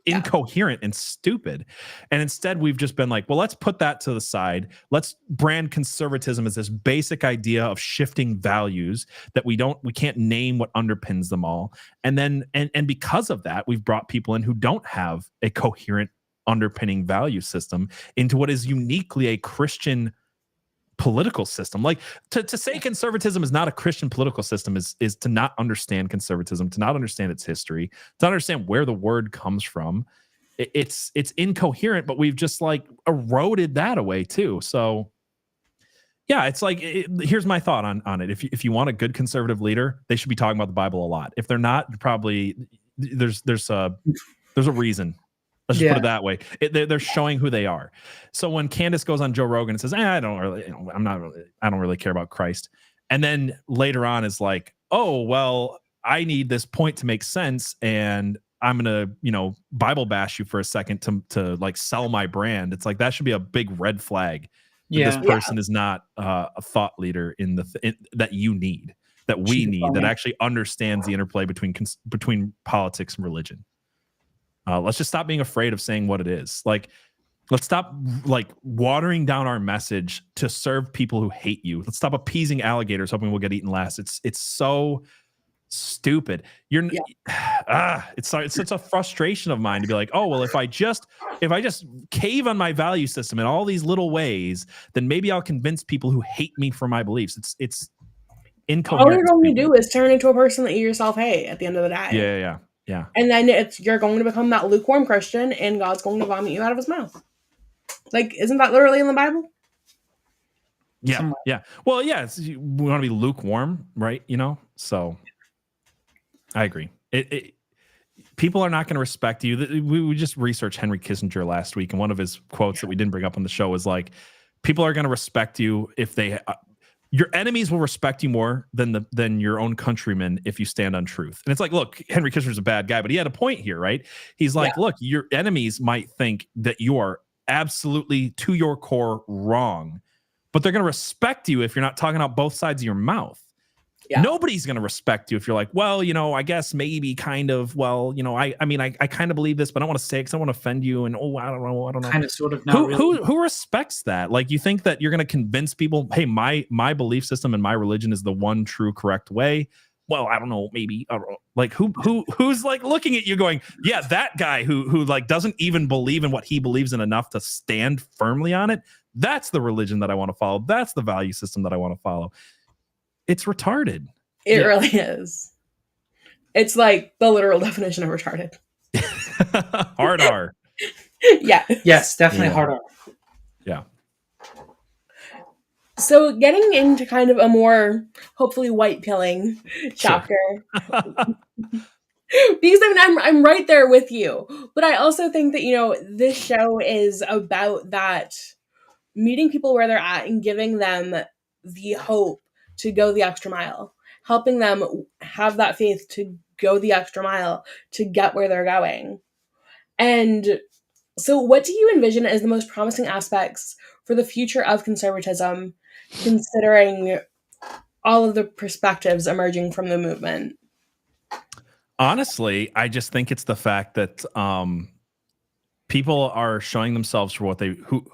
incoherent and stupid. And instead we've just been like, well, let's put that to the side. Let's brand conservatism as this basic idea of shifting values that we can't name what underpins them all. And then, and because of that, we've brought people in who don't have a coherent underpinning value system into what is uniquely a Christian political system. Like to say conservatism is not a Christian political system is to not understand conservatism, to not understand its history, to understand where the word comes from. It's incoherent, but we've just like eroded that away too. So yeah, it's like here's my thought on it. If you want a good conservative leader, they should be talking about the Bible a lot. If they're not, probably there's a reason. Let's just put it that way. They're showing who they are. So when Candace goes on Joe Rogan and says, I don't really care about Christ. And then later on is like, oh, well, I need this point to make sense. And I'm going to, Bible bash you for a second to like sell my brand. It's like, that should be a big red flag. This person is not a thought leader that you need, that we need, that actually understands the interplay between politics and religion. Let's just stop being afraid of saying what it is. Like, let's stop like watering down our message to serve people who hate you. Let's stop appeasing alligators, hoping we'll get eaten last. It's so stupid. It's such a frustration of mine to be like, oh, well, if I just cave on my value system in all these little ways, then maybe I'll convince people who hate me for my beliefs. It's incoherent. All you're going to do is turn into a person that you yourself hate at the end of the day. Yeah. And then you're going to become that lukewarm Christian, and God's going to vomit you out of his mouth. Like, isn't that literally in the Bible? Yeah. Yeah. Well, yeah, we want to be lukewarm, right? So I agree. People are not going to respect you. We just researched Henry Kissinger last week, and one of his quotes that we didn't bring up on the show was like, people are going to respect you if they your enemies will respect you more than your own countrymen if you stand on truth. And it's like, look, Henry Kissinger's a bad guy, but he had a point here, right? He's like, look, your enemies might think that you are absolutely to your core wrong, but they're going to respect you if you're not talking out both sides of your mouth. Yeah. Nobody's going to respect you if you're like, well, I guess maybe kind of, well, I mean, I kind of believe this, but I don't want to say it because I don't want to offend you. And I don't know. Kind of, sort of, not really. Who respects that? Like, you think that you're going to convince people, hey, my belief system and my religion is the one true correct way? Well, I don't know, maybe. I don't know. Like, who's like looking at you going, yeah, that guy who like doesn't even believe in what he believes in enough to stand firmly on it. That's the religion that I want to follow. That's the value system that I want to follow. It's retarded. It really is. It's like the literal definition of retarded. Hard R. Yeah. Yes, definitely hard R. Yeah. So getting into kind of a more hopefully white pilling chapter. Because I'm right there with you. But I also think that, this show is about that meeting people where they're at and giving them the hope to go the extra mile, helping them have that faith to go the extra mile to get where they're going. And so what do you envision as the most promising aspects for the future of conservatism, considering all of the perspectives emerging from the movement? Honestly, I just think it's the fact that people are showing themselves for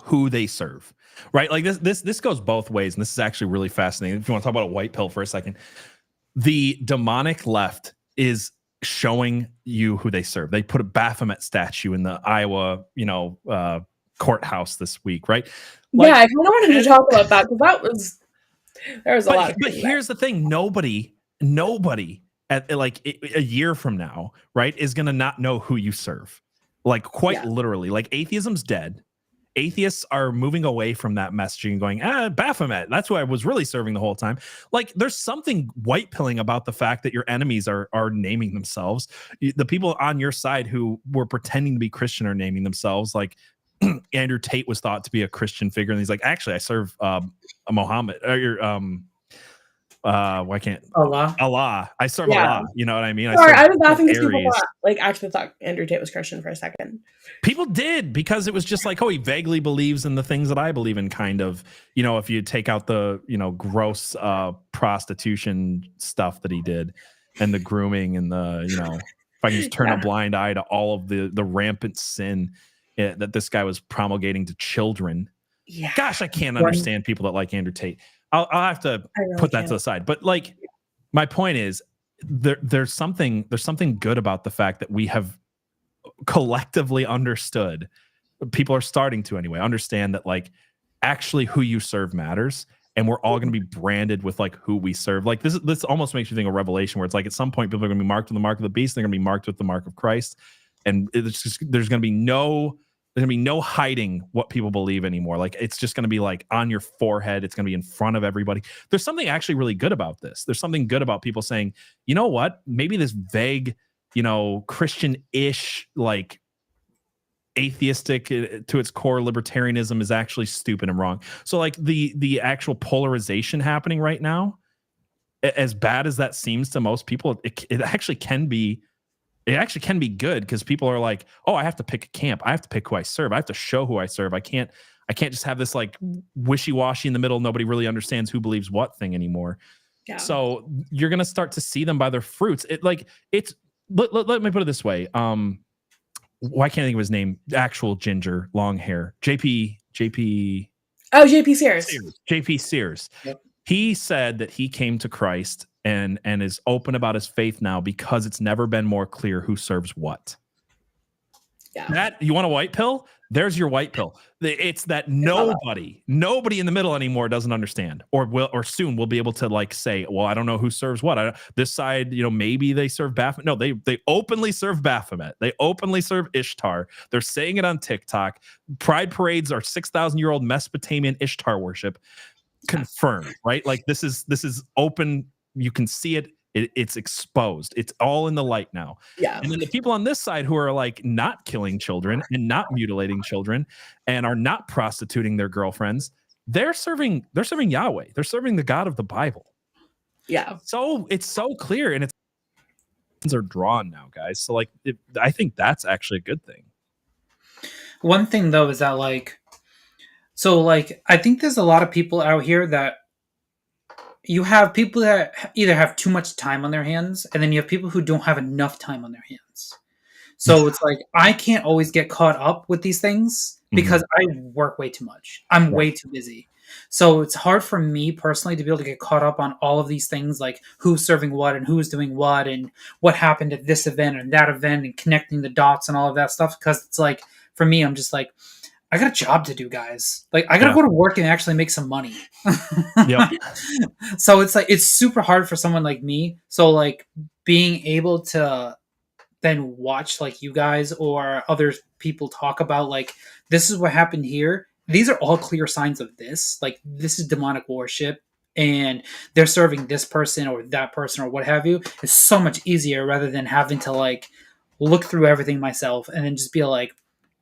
who they serve, right? Like this goes both ways, and this is actually really fascinating. If you want to talk about a white pill for a second, the demonic left is showing you who they serve. They put a Baphomet statue in the Iowa, courthouse this week, right? Like, yeah, I kind of wanted to talk about that because there was a lot. But here's the thing: nobody at like a year from now, right, is gonna not know who you serve. Like, quite literally, like, atheism's dead. Atheists are moving away from that messaging and going, Baphomet, that's who I was really serving the whole time. Like, there's something white pilling about the fact that your enemies are naming themselves. The people on your side who were pretending to be Christian are naming themselves. Like, Andrew Tate was thought to be a Christian figure, and he's like, actually, I serve a Muhammad, or why can't Allah? I serve Allah. You know what I mean? Sorry, I was laughing because people actually thought Andrew Tate was Christian for a second. People did, because it was just like, oh, he vaguely believes in the things that I believe in, kind of. If you take out the gross prostitution stuff that he did, and the grooming, and the if I can just turn a blind eye to all of the rampant sin that this guy was promulgating to children. Yeah. Gosh, I can't understand people that like Andrew Tate. I'll have to put that to the side. But like, my point is, there's something good about the fact that we have collectively understood. People are starting to anyway understand that, like, actually who you serve matters, and we're all going to be branded with like who we serve. Like, this almost makes you think of Revelation, where it's like at some point people are going to be marked with the mark of the beast. They're going to be marked with the mark of Christ, and there's going to be no hiding what people believe anymore. Like, it's just going to be like on your forehead. It's going to be in front of everybody. There's something actually really good about this. There's something good about people saying, you know what, maybe this vague, Christian-ish, like atheistic to its core libertarianism is actually stupid and wrong. So like the actual polarization happening right now, as bad as that seems to most people, it actually can be. It actually can be good, because people are like, oh, I have to pick a camp. I have to pick who I serve. I have to show who I serve. I can't just have this like wishy-washy in the middle. Nobody really understands who believes what thing anymore. Yeah. So you're going to start to see them by their fruits. Let me put it this way. Why can't I think of his name? Actual ginger, long hair. JP. Oh, JP Sears. JP Sears. Yep. He said that he came to Christ and is open about his faith now because it's never been more clear who serves what. Yeah. That, you want a white pill? There's your white pill. It's that nobody in the middle anymore doesn't understand, or soon will be able to like say, well, I don't know who serves what. This side, maybe they serve Baphomet. No, they openly serve Baphomet. They openly serve Ishtar. They're saying it on TikTok. Pride parades are 6,000-year-old Mesopotamian Ishtar worship. Confirmed, right? Like, this is open. You can see it. It's exposed. It's all in the light now. Yeah. And then the people on this side who are like not killing children and not mutilating children and are not prostituting their girlfriends, they're serving Yahweh. They're serving the God of the Bible. Yeah. So it's so clear, and it's are drawn now, guys. So like, I think that's actually a good thing. One thing though is that like, so like, I think there's a lot of people out here that you have people that either have too much time on their hands, and then you have people who don't have enough time on their hands. So it's like I can't always get caught up with these things because I work way too much. I'm way too busy. So it's hard for me personally to be able to get caught up on all of these things, like who's serving what and who's doing what and what happened at this event and that event and connecting the dots and all of that stuff. Because it's like, for me, I'm just like, I got a job to do, guys. Like, I got to go to work and actually make some money. Yep. So it's like, it's super hard for someone like me. So like being able to then watch like you guys or other people talk about like, this is what happened here. These are all clear signs of this. Like, this is demonic worship and they're serving this person or that person or what have you. It's so much easier rather than having to like look through everything myself and then just be like,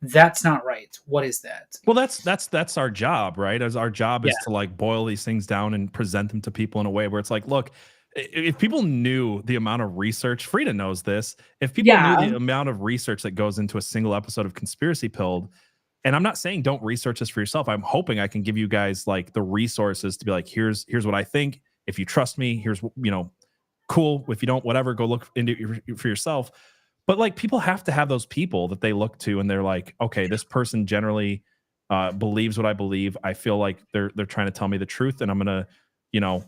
that's not right. What is that? Well, that's our job, right? As our job is to like boil these things down and present them to people in a way where it's like, look, if people knew the amount of research, Frida knows this, if people knew the amount of research that goes into a single episode of Conspiracy Pilled, and I'm not saying don't research this for yourself. I'm hoping I can give you guys like the resources to be like, here's what I think. If you trust me, here's, cool. If you don't, whatever, go look into it for yourself. But like, people have to have those people that they look to and they're like, okay, this person generally believes what I believe. I feel like they're trying to tell me the truth, and I'm going to,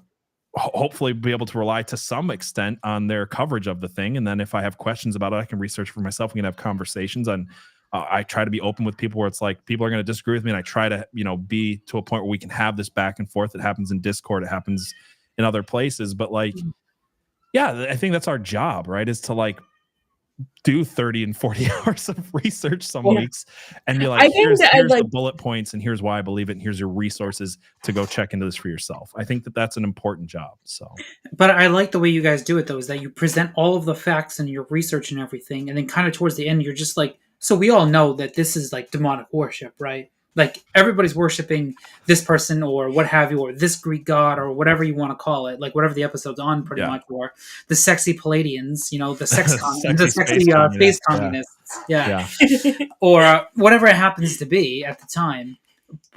hopefully be able to rely to some extent on their coverage of the thing. And then if I have questions about it, I can research for myself. We can have conversations. And I try to be open with people where it's like, people are going to disagree with me. And I try to, be to a point where we can have this back and forth. It happens in Discord. It happens in other places. But like, yeah, I think that's our job, right? Is to like do 30 and 40 hours of research some weeks and be like, here's the bullet points and here's why I believe it. And here's your resources to go check into this for yourself. I think that that's an important job. So, but I like the way you guys do it though, is that you present all of the facts and your research and everything. And then kind of towards the end, you're just like, so we all know that this is like demonic worship, right? Like everybody's worshiping this person or what have you, or this Greek god or whatever you want to call it, like whatever the episode's on pretty much, or the sexy Palladians, the sexy space communists. Yeah. Or whatever it happens to be at the time.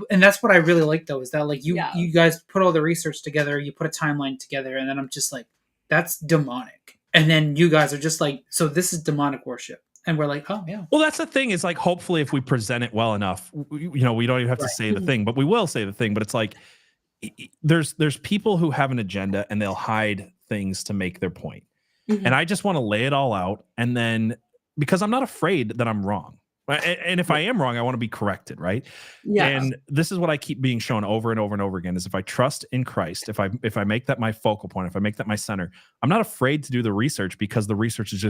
And that's what I really like though, is that like you guys put all the research together, you put a timeline together, and then I'm just like, that's demonic. And then you guys are just like, so this is demonic worship. And we're like, oh, yeah. Well, that's the thing is like, hopefully if we present it well enough, we don't even have to say the thing, but we will say the thing. But it's like, there's people who have an agenda and they'll hide things to make their point. And I just want to lay it all out. And then, because I'm not afraid that I'm wrong. And if I am wrong, I want to be corrected, right? Yeah. And this is what I keep being shown over and over and over again, is if I trust in Christ, if I make that my focal point, if I make that my center, I'm not afraid to do the research, because the research is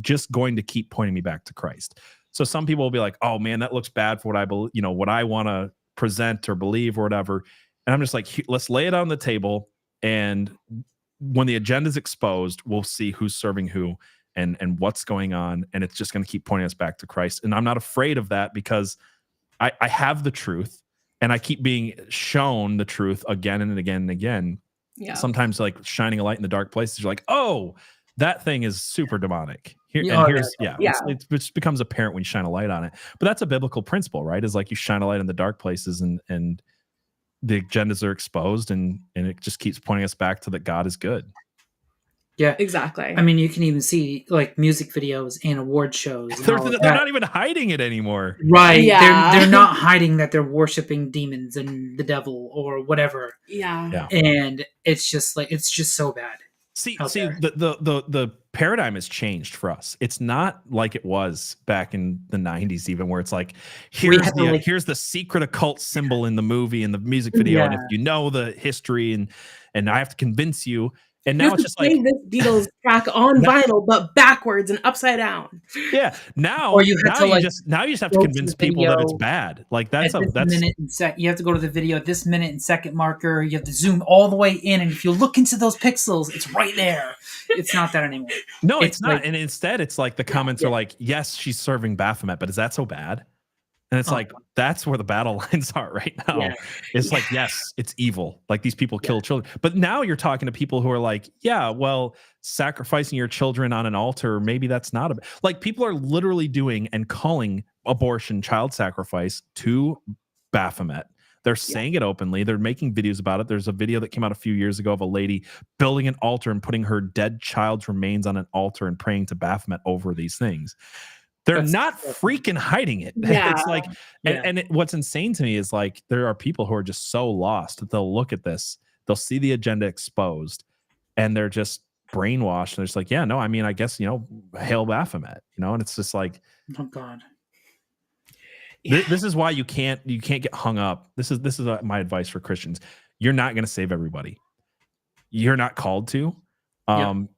just going to keep pointing me back to Christ. So some people will be like, oh man, that looks bad for what I believe, what I want to present or believe or whatever. And I'm just like, let's lay it on the table. And when the agenda is exposed, we'll see who's serving who and what's going on. And it's just going to keep pointing us back to Christ. And I'm not afraid of that, because I have the truth and I keep being shown the truth again and again and again. Yeah. Sometimes like shining a light in the dark places, you're like, oh, that thing is super demonic. It just becomes apparent when you shine a light on it. But that's a biblical principle, right? Is like you shine a light in the dark places and the agendas are exposed, and it just keeps pointing us back to that God is good. Yeah, exactly. I mean, you can even see like music videos and award shows. And they're not even hiding it anymore. Right. Yeah. They're not hiding that they're worshiping demons and the devil or whatever. Yeah. And it's just like, it's just so bad. See, the paradigm has changed for us. It's not like it was back in the 90s, even, where it's like, here's the secret occult symbol in the movie and the music video. And if you know the history and I have to convince you. And now it's just like this Beatles track on vinyl, but backwards and upside down. Yeah. Now you just have to convince people that it's bad. Like that's minute and you have to go to the video at this minute and second marker. You have to zoom all the way in, and if you look into those pixels, it's right there. It's not that anymore. No, it's not. And instead, it's like the comments are like, "Yes, she's serving Baphomet, but is that so bad?" And it's like, that's where the battle lines are right now. Yeah. It's like, yes, it's evil. Like these people kill children. But now you're talking to people who are like, yeah, well, sacrificing your children on an altar, maybe that's not like people are literally doing and calling abortion child sacrifice to Baphomet. They're saying it openly. They're making videos about it. There's a video that came out a few years ago of a lady building an altar and putting her dead child's remains on an altar and praying to Baphomet over these things. They're not freaking hiding it. Yeah. It's like, and what's insane to me is like, there are people who are just so lost that they'll look at this, they'll see the agenda exposed, and they're just brainwashed. And they're just like, yeah, no, I mean, I guess, hail Baphomet, and it's just like, oh God. This is why you can't get hung up. This is my advice for Christians. You're not going to save everybody. You're not called to. And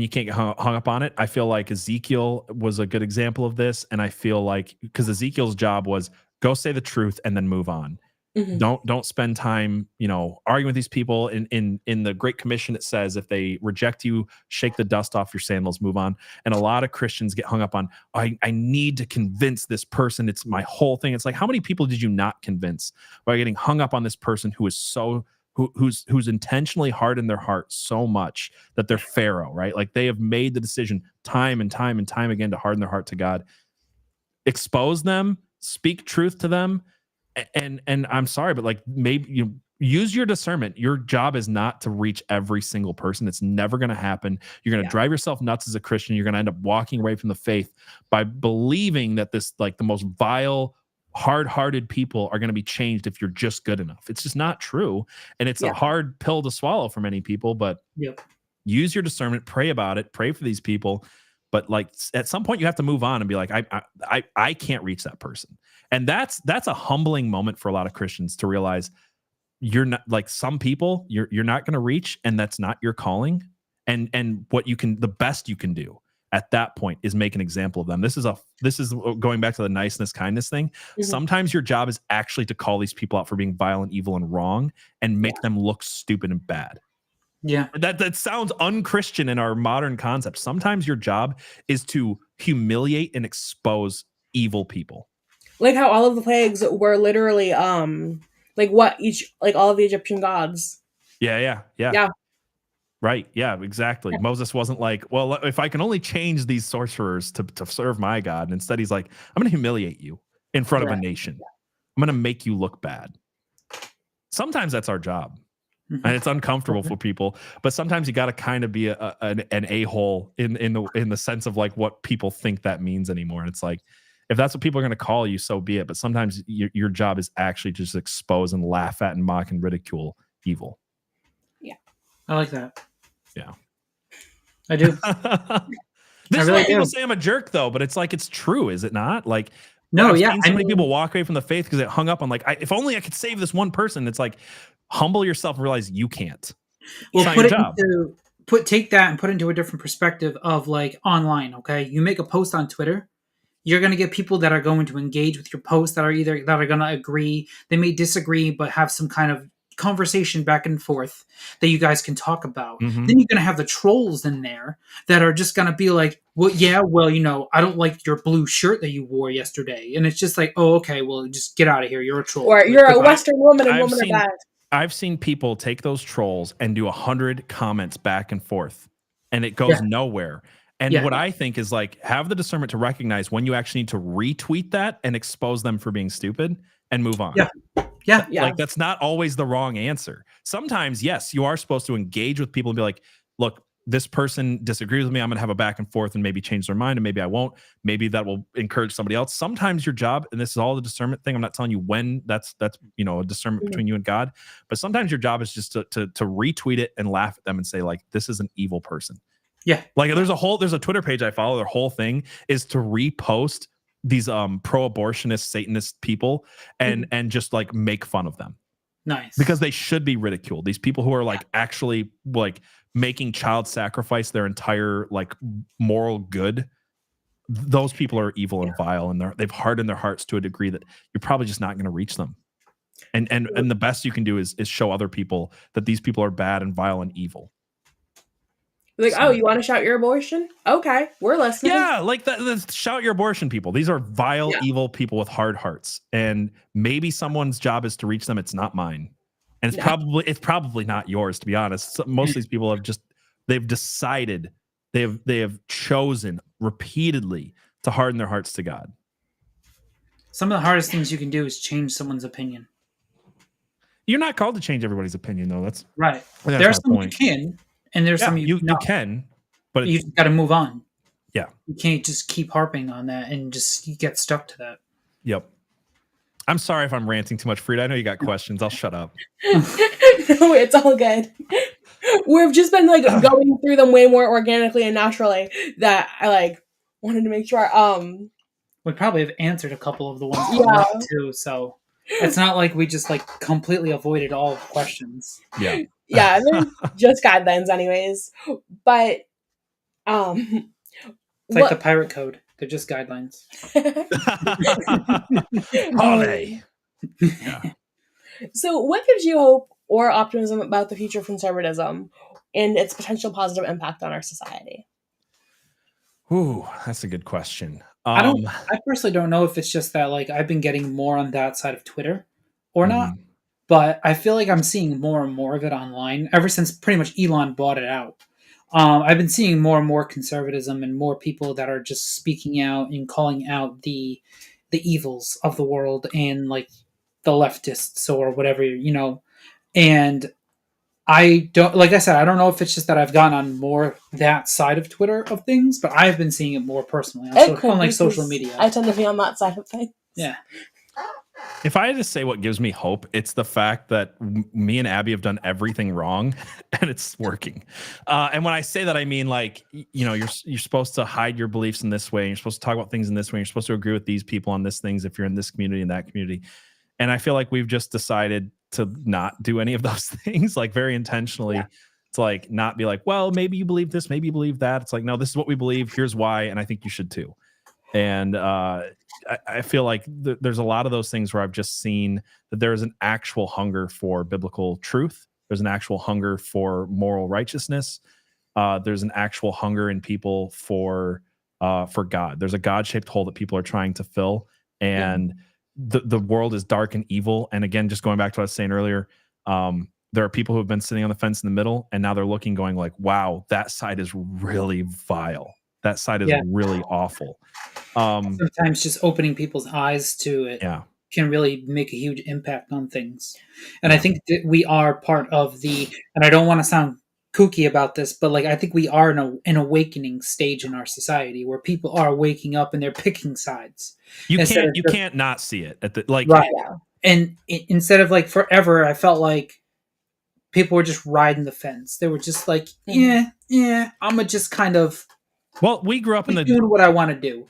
you can't get hung up on it. I feel like Ezekiel was a good example of this. And I feel like, because Ezekiel's job was go say the truth and then move on. Mm-hmm. Don't spend time, arguing with these people. In the Great Commission, it says, if they reject you, shake the dust off your sandals, move on. And a lot of Christians get hung up on, I need to convince this person. It's my whole thing. It's like, how many people did you not convince by getting hung up on this person who is so who's intentionally hardened their heart so much that they're Pharaoh, right? Like, they have made the decision time and time and time again to harden their heart to God. Expose them, speak truth to them. And I'm sorry, but like, maybe you use your discernment. Your job is not to reach every single person. It's never going to happen. You're going to drive yourself nuts as a Christian. You're going to end up walking away from the faith by believing that this, like, the most vile, hard-hearted people are going to be changed if you're just good enough. It's just not true. And it's a hard pill to swallow for many people, but use your discernment, pray about it, pray for these people. But like, at some point you have to move on and be like, I can't reach that person. And that's a humbling moment for a lot of Christians to realize you're not, like, some people you're not going to reach, and that's not your calling. And what the best you can do at that point is make an example of them. This is going back to the niceness, kindness thing. Mm-hmm. Sometimes your job is actually to call these people out for being violent, evil, and wrong, and make them look stupid and bad. Yeah. That sounds unchristian in our modern concept. Sometimes your job is to humiliate and expose evil people. Like how all of the plagues were literally like all of the Egyptian gods. Yeah. Right. Yeah, exactly. Yeah. Moses wasn't like, well, if I can only change these sorcerers to serve my God. And instead he's like, I'm going to humiliate you in front of a nation. Yeah. I'm going to make you look bad. Sometimes that's our job. Mm-hmm. And it's uncomfortable for people, but sometimes you got to kind of be an a-hole in the sense of like what people think that means anymore. And it's like, if that's what people are going to call you, so be it. But sometimes your job is actually to just expose and laugh at and mock and ridicule evil. Yeah. I like that. Yeah. I do. This is why people say I'm a jerk, though, but it's like, it's true, is it not? Like, no, I've seen so many people walk away from the faith because they hung up on like, if only I could save this one person. It's like, humble yourself and realize you can't. Well, take that and put it into a different perspective of like online. Okay, you make a post on Twitter, you're going to get people that are going to engage with your post that are going to agree. They may disagree, but have some kind of conversation back and forth that you guys can talk about. Mm-hmm. Then you're going to have the trolls in there that are just going to be like, well, I don't like your blue shirt that you wore yesterday. And it's just like, oh, okay, well, just get out of here. You're a troll. Or you're a Western woman and women are bad. I've seen people take those trolls and do 100 comments back and forth, and it goes nowhere. And what I think is like, have the discernment to recognize when you actually need to retweet that and expose them for being stupid and move on. Yeah. Like, that's not always the wrong answer. Sometimes, yes, you are supposed to engage with people and be like, look, this person disagrees with me. I'm going to have a back and forth and maybe change their mind, and maybe I won't. Maybe that will encourage somebody else. Sometimes your job, and this is all the discernment thing, I'm not telling you when, that's a discernment between you and God, but sometimes your job is just to retweet it and laugh at them and say like, this is an evil person. Yeah. Like there's a Twitter page I follow. Their whole thing is to repost these pro-abortionist Satanist people and just like make fun of them. Nice. Because they should be ridiculed. These people who are like actually like making child sacrifice their entire like moral good, those people are evil and vile, and they've hardened their hearts to a degree that you're probably just not going to reach them. And the best you can do is show other people that these people are bad and vile and evil. Like, oh, you want to shout your abortion? Okay, we're listening. Yeah, like the shout your abortion people. These are vile, evil people with hard hearts. And maybe someone's job is to reach them. It's not mine. And it's probably not yours, to be honest. Most of these people they've decided, they have chosen repeatedly to harden their hearts to God. Some of the hardest things you can do is change someone's opinion. You're not called to change everybody's opinion, though. That's right. that's There's my some point. you can, and there's some you not. can, but You got to move on. Yeah. You can't just keep harping on that and just get stuck to that. Yep. I'm sorry if I'm ranting too much, Frida. I know you got questions. I'll shut up. No, it's all good. We've just been like going through them way more organically and naturally that I like wanted to make sure. We probably have answered a couple of the ones Yeah. too, so it's not like we just like completely avoided all questions. Yeah. Yeah, they're just guidelines anyways. But It's like the pirate code. They're just guidelines. Olé. Yeah. So what gives you hope or optimism about the future of conservatism and its potential positive impact on our society? Ooh, that's a good question. I personally don't know if it's just that like I've been getting more on that side of Twitter or not, but I feel like I'm seeing more and more of it online ever since pretty much Elon bought it out. I've been seeing more and more conservatism and more people that are just speaking out and calling out the evils of the world and like the leftists or whatever, and I don't, like I said, I don't know if it's just that I've gotten on more that side of Twitter of things, but I've been seeing it more personally on like social media. I tend to be on that side of things. Yeah. If I had to say what gives me hope, it's the fact that me and Abby have done everything wrong and it's working. And when I say that, I mean, like, you're supposed to hide your beliefs in this way. And you're supposed to talk about things in this way. You're supposed to agree with these people on this things if you're in this community and that community. And I feel like we've just decided to not do any of those things, like very intentionally, to like not be like, well, maybe you believe this, maybe you believe that. It's like, no, this is what we believe. Here's why. And I think you should too. And I feel like there's a lot of those things where I've just seen that there is an actual hunger for biblical truth. There's an actual hunger for moral righteousness. There's an actual hunger in people for God. There's a God-shaped hole that people are trying to fill. And the world is dark and evil. And again, just going back to what I was saying earlier, there are people who have been sitting on the fence in the middle, and now they're looking, going like, wow, that side is really vile. That side is really awful. Sometimes just opening people's eyes to it can really make a huge impact on things. And I think that we are part of and I don't want to sound kooky about this, but like I think we are in an awakening stage in our society where people are waking up and they're picking sides. You can't not see it at the right. And instead of like forever, I felt like people were just riding the fence. They were just like, I'm gonna just kind of. Well, we grew up in doing what I want to do.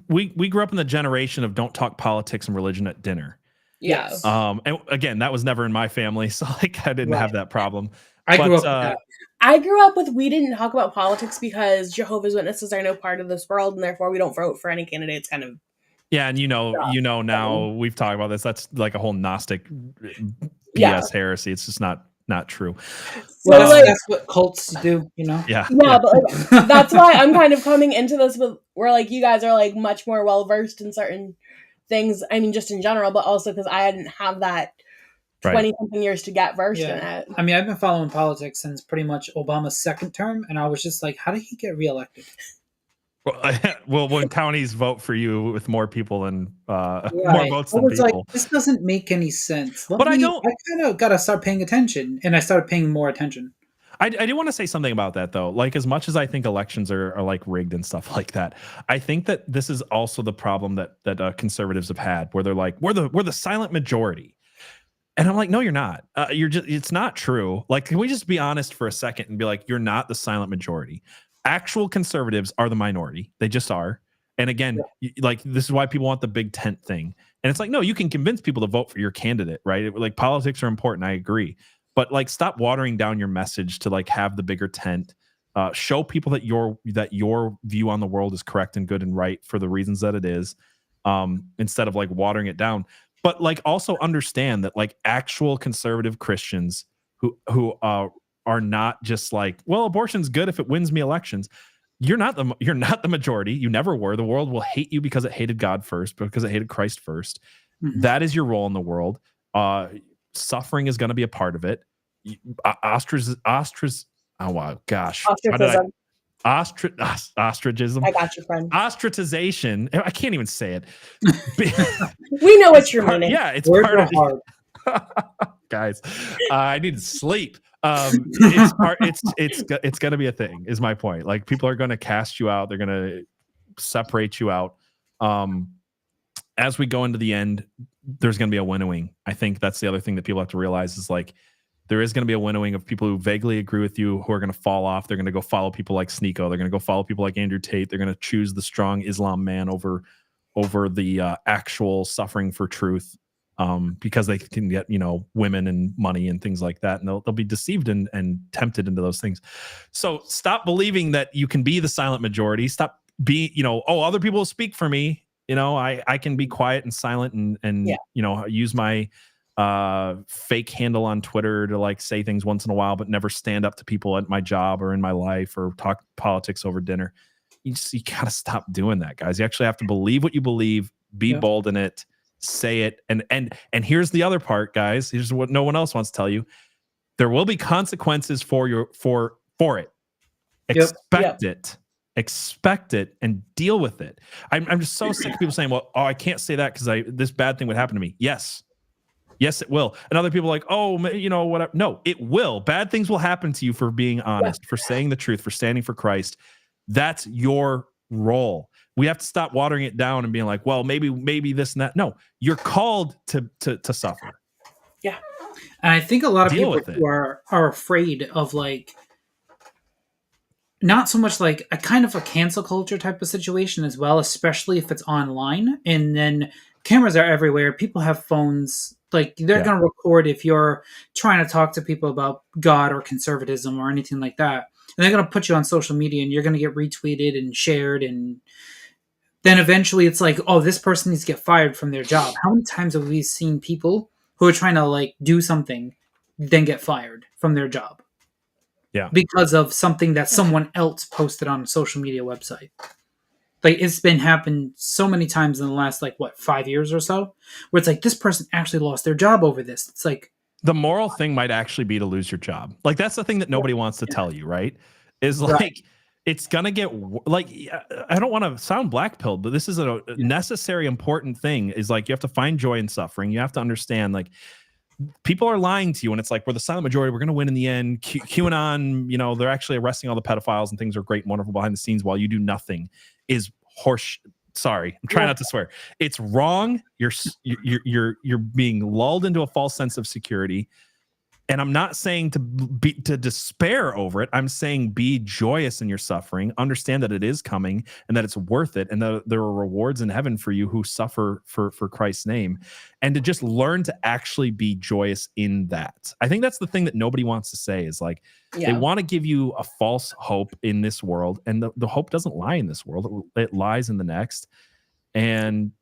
We grew up in the generation of don't talk politics and religion at dinner. Yes. And again, that was never in my family, so like I didn't have that problem. I grew up with that. I grew up with we didn't talk about politics because Jehovah's Witnesses are no part of this world, and therefore we don't vote for any candidates. Kind of. Yeah, and now we've talked about this. That's like a whole Gnostic BS heresy. It's just not true. Well, that's what cults do, Yeah. Yeah, but like, that's why I'm kind of coming into this with where like you guys are like much more well versed in certain things. I mean, just in general, but also because I didn't have that 20 something years to get versed in it. I mean, I've been following politics since pretty much Obama's second term, and I was just like, how did he get reelected? Well, when counties vote for you with more people than more votes than people, like, this doesn't make any sense. I kind of got to start paying attention, and I started paying more attention. I do want to say something about that though. Like, as much as I think elections are like rigged and stuff like that, I think that this is also the problem that conservatives have had, where they're like, we're the silent majority. And I'm like, no, you're not. It's not true. Like, can we just be honest for a second and be like, you're not the silent majority. Actual conservatives are the minority. They just are. And again, like, this is why people want the big tent thing. And it's like, no, you can convince people to vote for your candidate, right? Like, politics are important. I agree. But like, stop watering down your message to like have the bigger tent. Show people that your view on the world is correct and good and right for the reasons that it is, instead of like watering it down. But like, also understand that like actual conservative Christians who are not just like, well, abortion's good if it wins me elections. You're not the majority. You never were. The world will hate you because it hated God first, because it hated Christ first. Mm-hmm. That is your role in the world. Suffering is going to be a part of it. Ostracism. Ostracism. I got you, friend. Ostracization. I can't even say it. We know what you're meaning. Yeah, it's Words part of hard. guys. I need to sleep. It's going to be a thing, is my point. Like, people are going to cast you out. They're going to separate you out. As we go into the end, there's going to be a winnowing. I think that's the other thing that people have to realize is, like, there is going to be a winnowing of people who vaguely agree with you, who are going to fall off. They're going to go follow people like Sneeko. They're going to go follow people like Andrew Tate. They're going to choose the strong Islam man over the actual suffering for truth, because they can get, women and money and things like that. And they'll be deceived and tempted into those things. So stop believing that you can be the silent majority. Stop being, other people will speak for me. I can be quiet and silent and use my fake handle on Twitter to, like, say things once in a while, but never stand up to people at my job or in my life or talk politics over dinner. You gotta stop doing that, guys. You actually have to believe what you believe, be bold in it, say it. And here's the other part, guys. Here's what no one else wants to tell you. There will be consequences for it. Expect it and deal with it. I'm just so sick of people saying, well, I can't say that because this bad thing would happen to me. Yes, it will. And other people are like, whatever. No, it will. Bad things will happen to you for being honest, for saying the truth, for standing for Christ. That's your role. We have to stop watering it down and being like, well, maybe this and that. No, you're called to suffer. Yeah. And I think a lot of people who are afraid of, like, not so much like a kind of a cancel culture type of situation as well, especially if it's online. And then cameras are everywhere. People have phones. Like, they're going to record if you're trying to talk to people about God or conservatism or anything like that. And they're going to put you on social media and you're going to get retweeted and shared. And then eventually it's like, oh, this person needs to get fired from their job. How many times have we seen people who are trying to, like, do something, then get fired from their job? Yeah. Because of something that someone else posted on a social media website. Like, it's been happened so many times in the last, 5 years or so, where it's like, this person actually lost their job over this. It's like, the moral thing might actually be to lose your job. Like, that's the thing that nobody wants to tell you, right? Is like, it's going to get, like, I don't want to sound black-pilled, but this is a necessary, important thing, is, like, you have to find joy in suffering. You have to understand, like, people are lying to you, and it's like, we're the silent majority. We're going to win in the end. QAnon, they're actually arresting all the pedophiles and things are great and wonderful behind the scenes while you do nothing, is horse. Sorry, I'm trying not to swear. It's wrong. You're being lulled into a false sense of security. And I'm not saying to despair over it. I'm saying be joyous in your suffering. Understand that it is coming and that it's worth it, and that there are rewards in heaven for you who suffer for Christ's name, and to just learn to actually be joyous in that. I think that's the thing that nobody wants to say, is like, they want to give you a false hope in this world, and the hope doesn't lie in this world. It lies in the next. And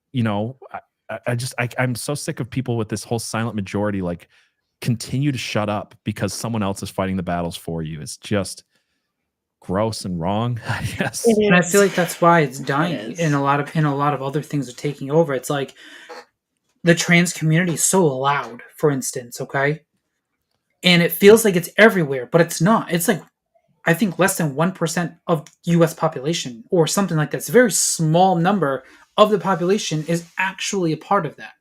I'm so sick of people with this whole silent majority, like, continue to shut up because someone else is fighting the battles for you. It's just gross and wrong, I guess. And I feel like that's why it's dying, and a lot of other things are taking over. It's like the trans community is so loud, for instance, okay? And it feels like it's everywhere, but it's not. It's like, I think less than 1% of US population or something like that. It's a very small number of the population is actually a part of that.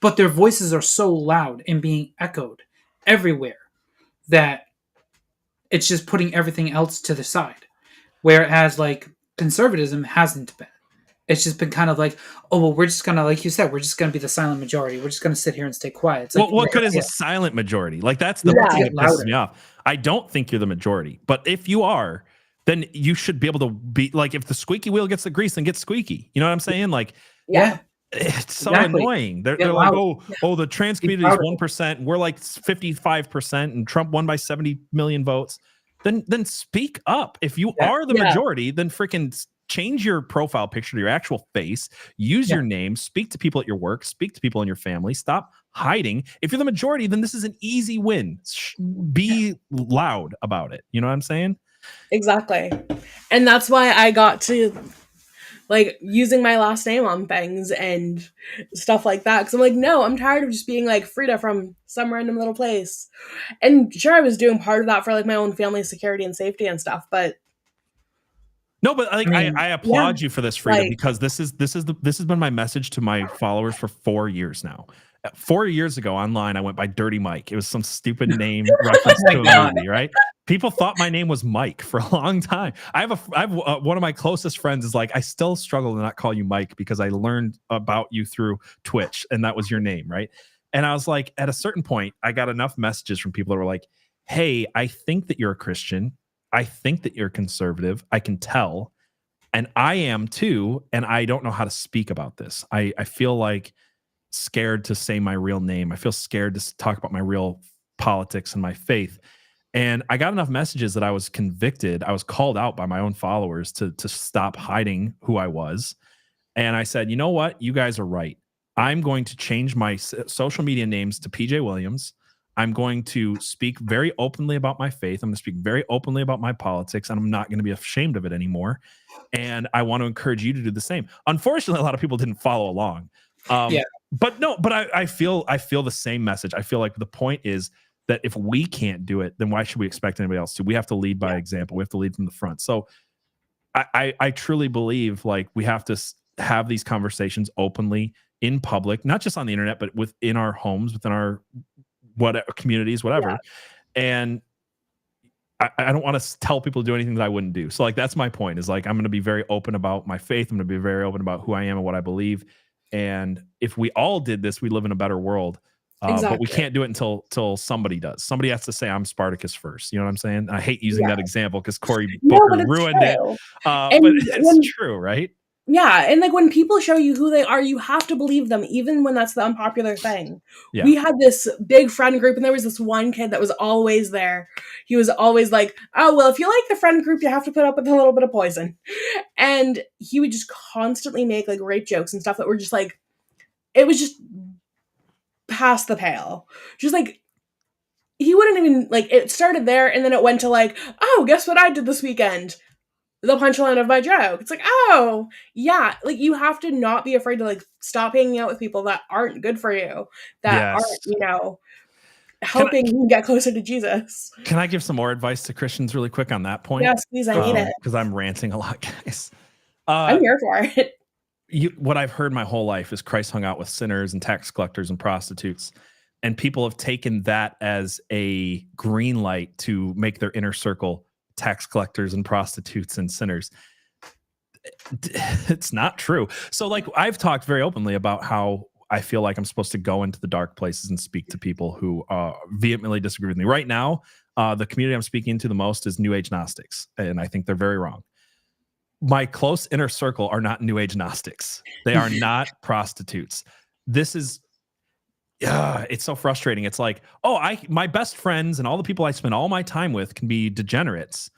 But their voices are so loud and being echoed everywhere that it's just putting everything else to the side. Whereas, like, conservatism hasn't been. It's just been kind of like, oh, well, we're just going to, like you said, we're just going to be the silent majority. We're just going to sit here and stay quiet. It's like, well, what good is a silent majority? Like, that's the thing that pisses me off. I don't think you're the majority. But if you are, then you should be able to be, like, if the squeaky wheel gets the grease, then get squeaky. You know what I'm saying? Like, it's so annoying. They're like, oh, the trans community is 1%. We're like 55%, and Trump won by 70 million votes. Then speak up. If you are the majority, then freaking change your profile picture to your actual face. Use your name. Speak to people at your work. Speak to people in your family. Stop hiding. If you're the majority, then this is an easy win. Be loud about it. You know what I'm saying? Exactly. And that's why I got to, like, using my last name on things and stuff like that. Because I'm like, no, I'm tired of just being like Frida from some random little place. And sure, I was doing part of that for, like, my own family security and safety and stuff. But no, but like, I applaud you for this, Frida, because this has been my message to my followers for 4 years now. 4 years ago online, I went by Dirty Mike. It was some stupid name reference to a movie, right? People thought my name was Mike for a long time. I have one of my closest friends is like, I still struggle to not call you Mike because I learned about you through Twitch and that was your name, right? And I was like, at a certain point, I got enough messages from people that were like, hey, I think that you're a Christian. I think that you're conservative. I can tell. And I am too. And I don't know how to speak about this. I feel like scared to say my real name. I feel scared to talk about my real politics and my faith. And I got enough messages that I was convicted. I was called out by my own followers to stop hiding who I was. And I said, you know what? You guys are right. I'm going to change my social media names to PJ Williams. I'm going to speak very openly about my faith. I'm going to speak very openly about my politics, and I'm not going to be ashamed of it anymore. And I want to encourage you to do the same. Unfortunately, a lot of people didn't follow along. But I feel the same message. I feel like the point is that if we can't do it, then why should we expect anybody else to? We have to lead by example. We have to lead from the front. So I truly believe like we have to have these conversations openly in public, not just on the internet, but within our homes, within our communities, whatever. Yeah. And I don't want to tell people to do anything that I wouldn't do. So like, that's my point is like, I'm going to be very open about my faith. I'm going to be very open about who I am and what I believe. And if we all did this, we live in a better world. Exactly. But we can't do it until somebody does. Somebody has to say, I'm Spartacus first. You know what I'm saying? I hate using that example because Cory Booker ruined it. But it's true, right? Yeah. And like when people show you who they are, you have to believe them, even when that's the unpopular thing. Yeah. We had this big friend group and there was this one kid that was always there. He was always like, oh, well, if you like the friend group, you have to put up with a little bit of poison. And he would just constantly make like rape jokes and stuff that were just like, it was just past the pale. Just like, he wouldn't even like, it started there and then it went to like, oh, guess what I did this weekend? The punchline of my joke. It's like, oh, yeah. Like, you have to not be afraid to, like, stop hanging out with people that aren't good for you, that aren't, you know, helping you get closer to Jesus. Can I give some more advice to Christians really quick on that point? Yes, please. I need it. Because I'm ranting a lot, guys. I'm here for it. What I've heard my whole life is Christ hung out with sinners and tax collectors and prostitutes. And people have taken that as a green light to make their inner circle tax collectors and prostitutes and sinners. It's not true. So like I've talked very openly about how I feel like I'm supposed to go into the dark places and speak to people who vehemently disagree with me. Right now, the community I'm speaking to the most is New Age Gnostics, and I think they're very wrong. My close inner circle are not New Age Gnostics. They are not prostitutes. This is it's so frustrating. It's like, oh, my best friends and all the people I spend all my time with can be degenerates,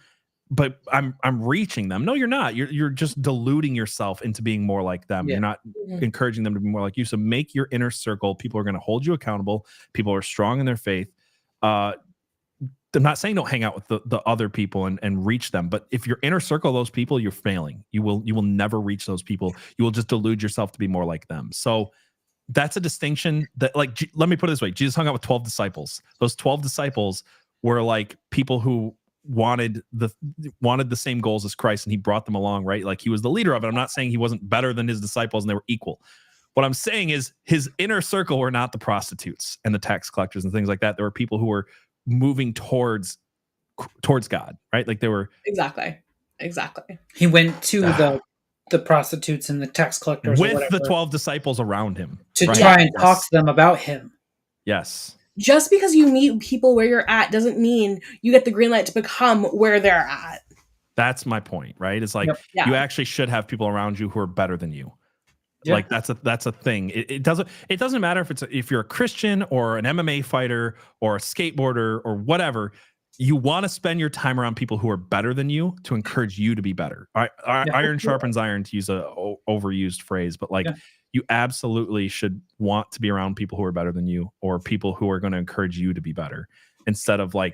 but I'm reaching them. No, you're not. You're just deluding yourself into being more like them. Yeah. You're not encouraging them to be more like you. So make your inner circle. People are going to hold you accountable. People are strong in their faith. I'm not saying don't hang out with the other people and reach them, but if your inner circle of those people, you're failing. You will never reach those people. You will just delude yourself to be more like them. So that's a distinction that, like, let me put it this way. Jesus hung out with 12 disciples. Those 12 disciples were like people who wanted the same goals as Christ, and he brought them along, right? Like he was the leader of it. I'm not saying he wasn't better than his disciples and they were equal. What I'm saying is his inner circle were not the prostitutes and the tax collectors and things like that. There were people who were moving towards God, right? Like they were exactly. He went to the prostitutes and the tax collectors with the 12 disciples around him to try and talk to them about him. Yes. Just because you meet people where you're at doesn't mean you get the green light to become where they're at. That's my point, right? It's like you actually should have people around you who are better than you. Yeah. Like that's a thing. It doesn't matter if you're a Christian or an MMA fighter or a skateboarder or whatever. You want to spend your time around people who are better than you to encourage you to be better. Iron sharpens iron, to use a overused phrase, but like you absolutely should want to be around people who are better than you or people who are going to encourage you to be better instead of like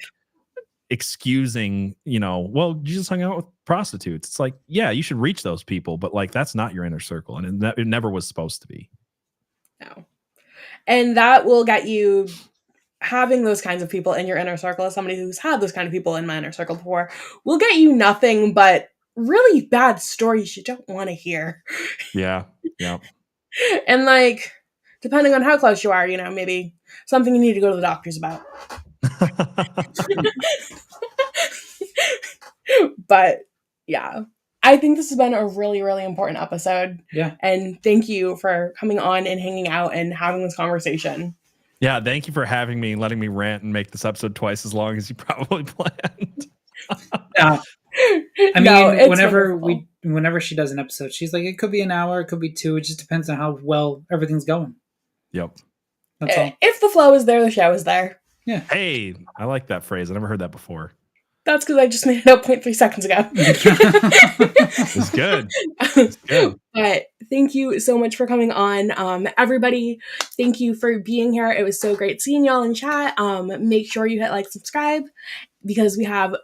excusing, well, Jesus hung out with prostitutes. It's like, yeah, you should reach those people, but like that's not your inner circle, and it never was supposed to be. No, and that will get you. Having those kinds of people in your inner circle, as somebody who's had those kind of people in my inner circle before, will get you nothing but really bad stories you don't want to hear. Yeah. And like, depending on how close you are, maybe something you need to go to the doctors about. But yeah, I think this has been a really, really important episode. Yeah. And thank you for coming on and hanging out and having this conversation. Yeah, thank you for having me and letting me rant and make this episode twice as long as you probably planned. I mean, No, whenever she does an episode, she's like, it could be an hour, it could be 2. It just depends on how well everything's going. Yep. That's all. If the flow is there, the show is there. Yeah. Hey, I like that phrase. I never heard that before. That's because I just made it up 0.3 seconds ago. It's good. It's good. But thank you so much for coming on. Everybody, thank you for being here. It was so great seeing y'all in chat. Make sure you hit like, subscribe, because we have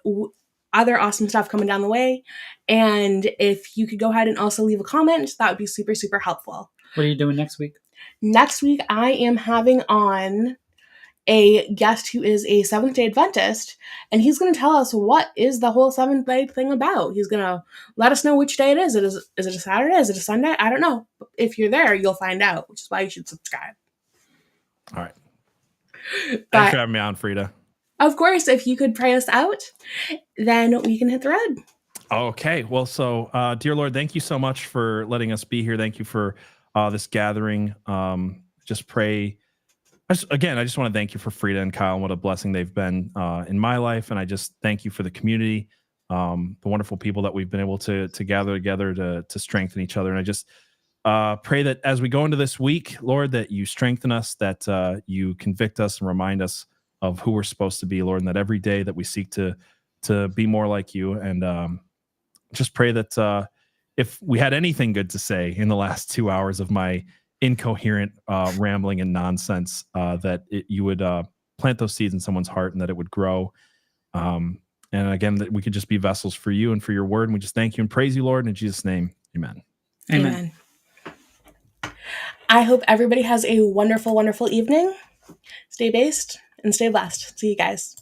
other awesome stuff coming down the way. And if you could go ahead and also leave a comment, that would be super, super helpful. What are you doing next week? Next week, I am having on a guest who is a Seventh-day Adventist, and he's going to tell us what is the whole Seventh-day thing about. He's going to let us know which day it is. Is it a Saturday? Is it a Sunday? I don't know. If you're there, you'll find out, which is why you should subscribe. All right. Thanks for having me on, Frida. Of course, if you could pray us out, then we can hit the road. Okay. Well, so, dear Lord, thank you so much for letting us be here. Thank you for this gathering. Just pray. I just want to thank you for Frida and Kyle and what a blessing they've been in my life. And I just thank you for the community, the wonderful people that we've been able to gather together to strengthen each other. And I just pray that as we go into this week, Lord, that you strengthen us, that you convict us and remind us of who we're supposed to be, Lord, and that every day that we seek to be more like you. And just pray that if we had anything good to say in the last 2 hours of my incoherent rambling and nonsense, that you would plant those seeds in someone's heart and that it would grow. And again, that we could just be vessels for you and for your word. And we just thank you and praise you, Lord, in Jesus' name. Amen. Amen. I hope everybody has a wonderful, wonderful evening. Stay based and stay blessed. See you guys.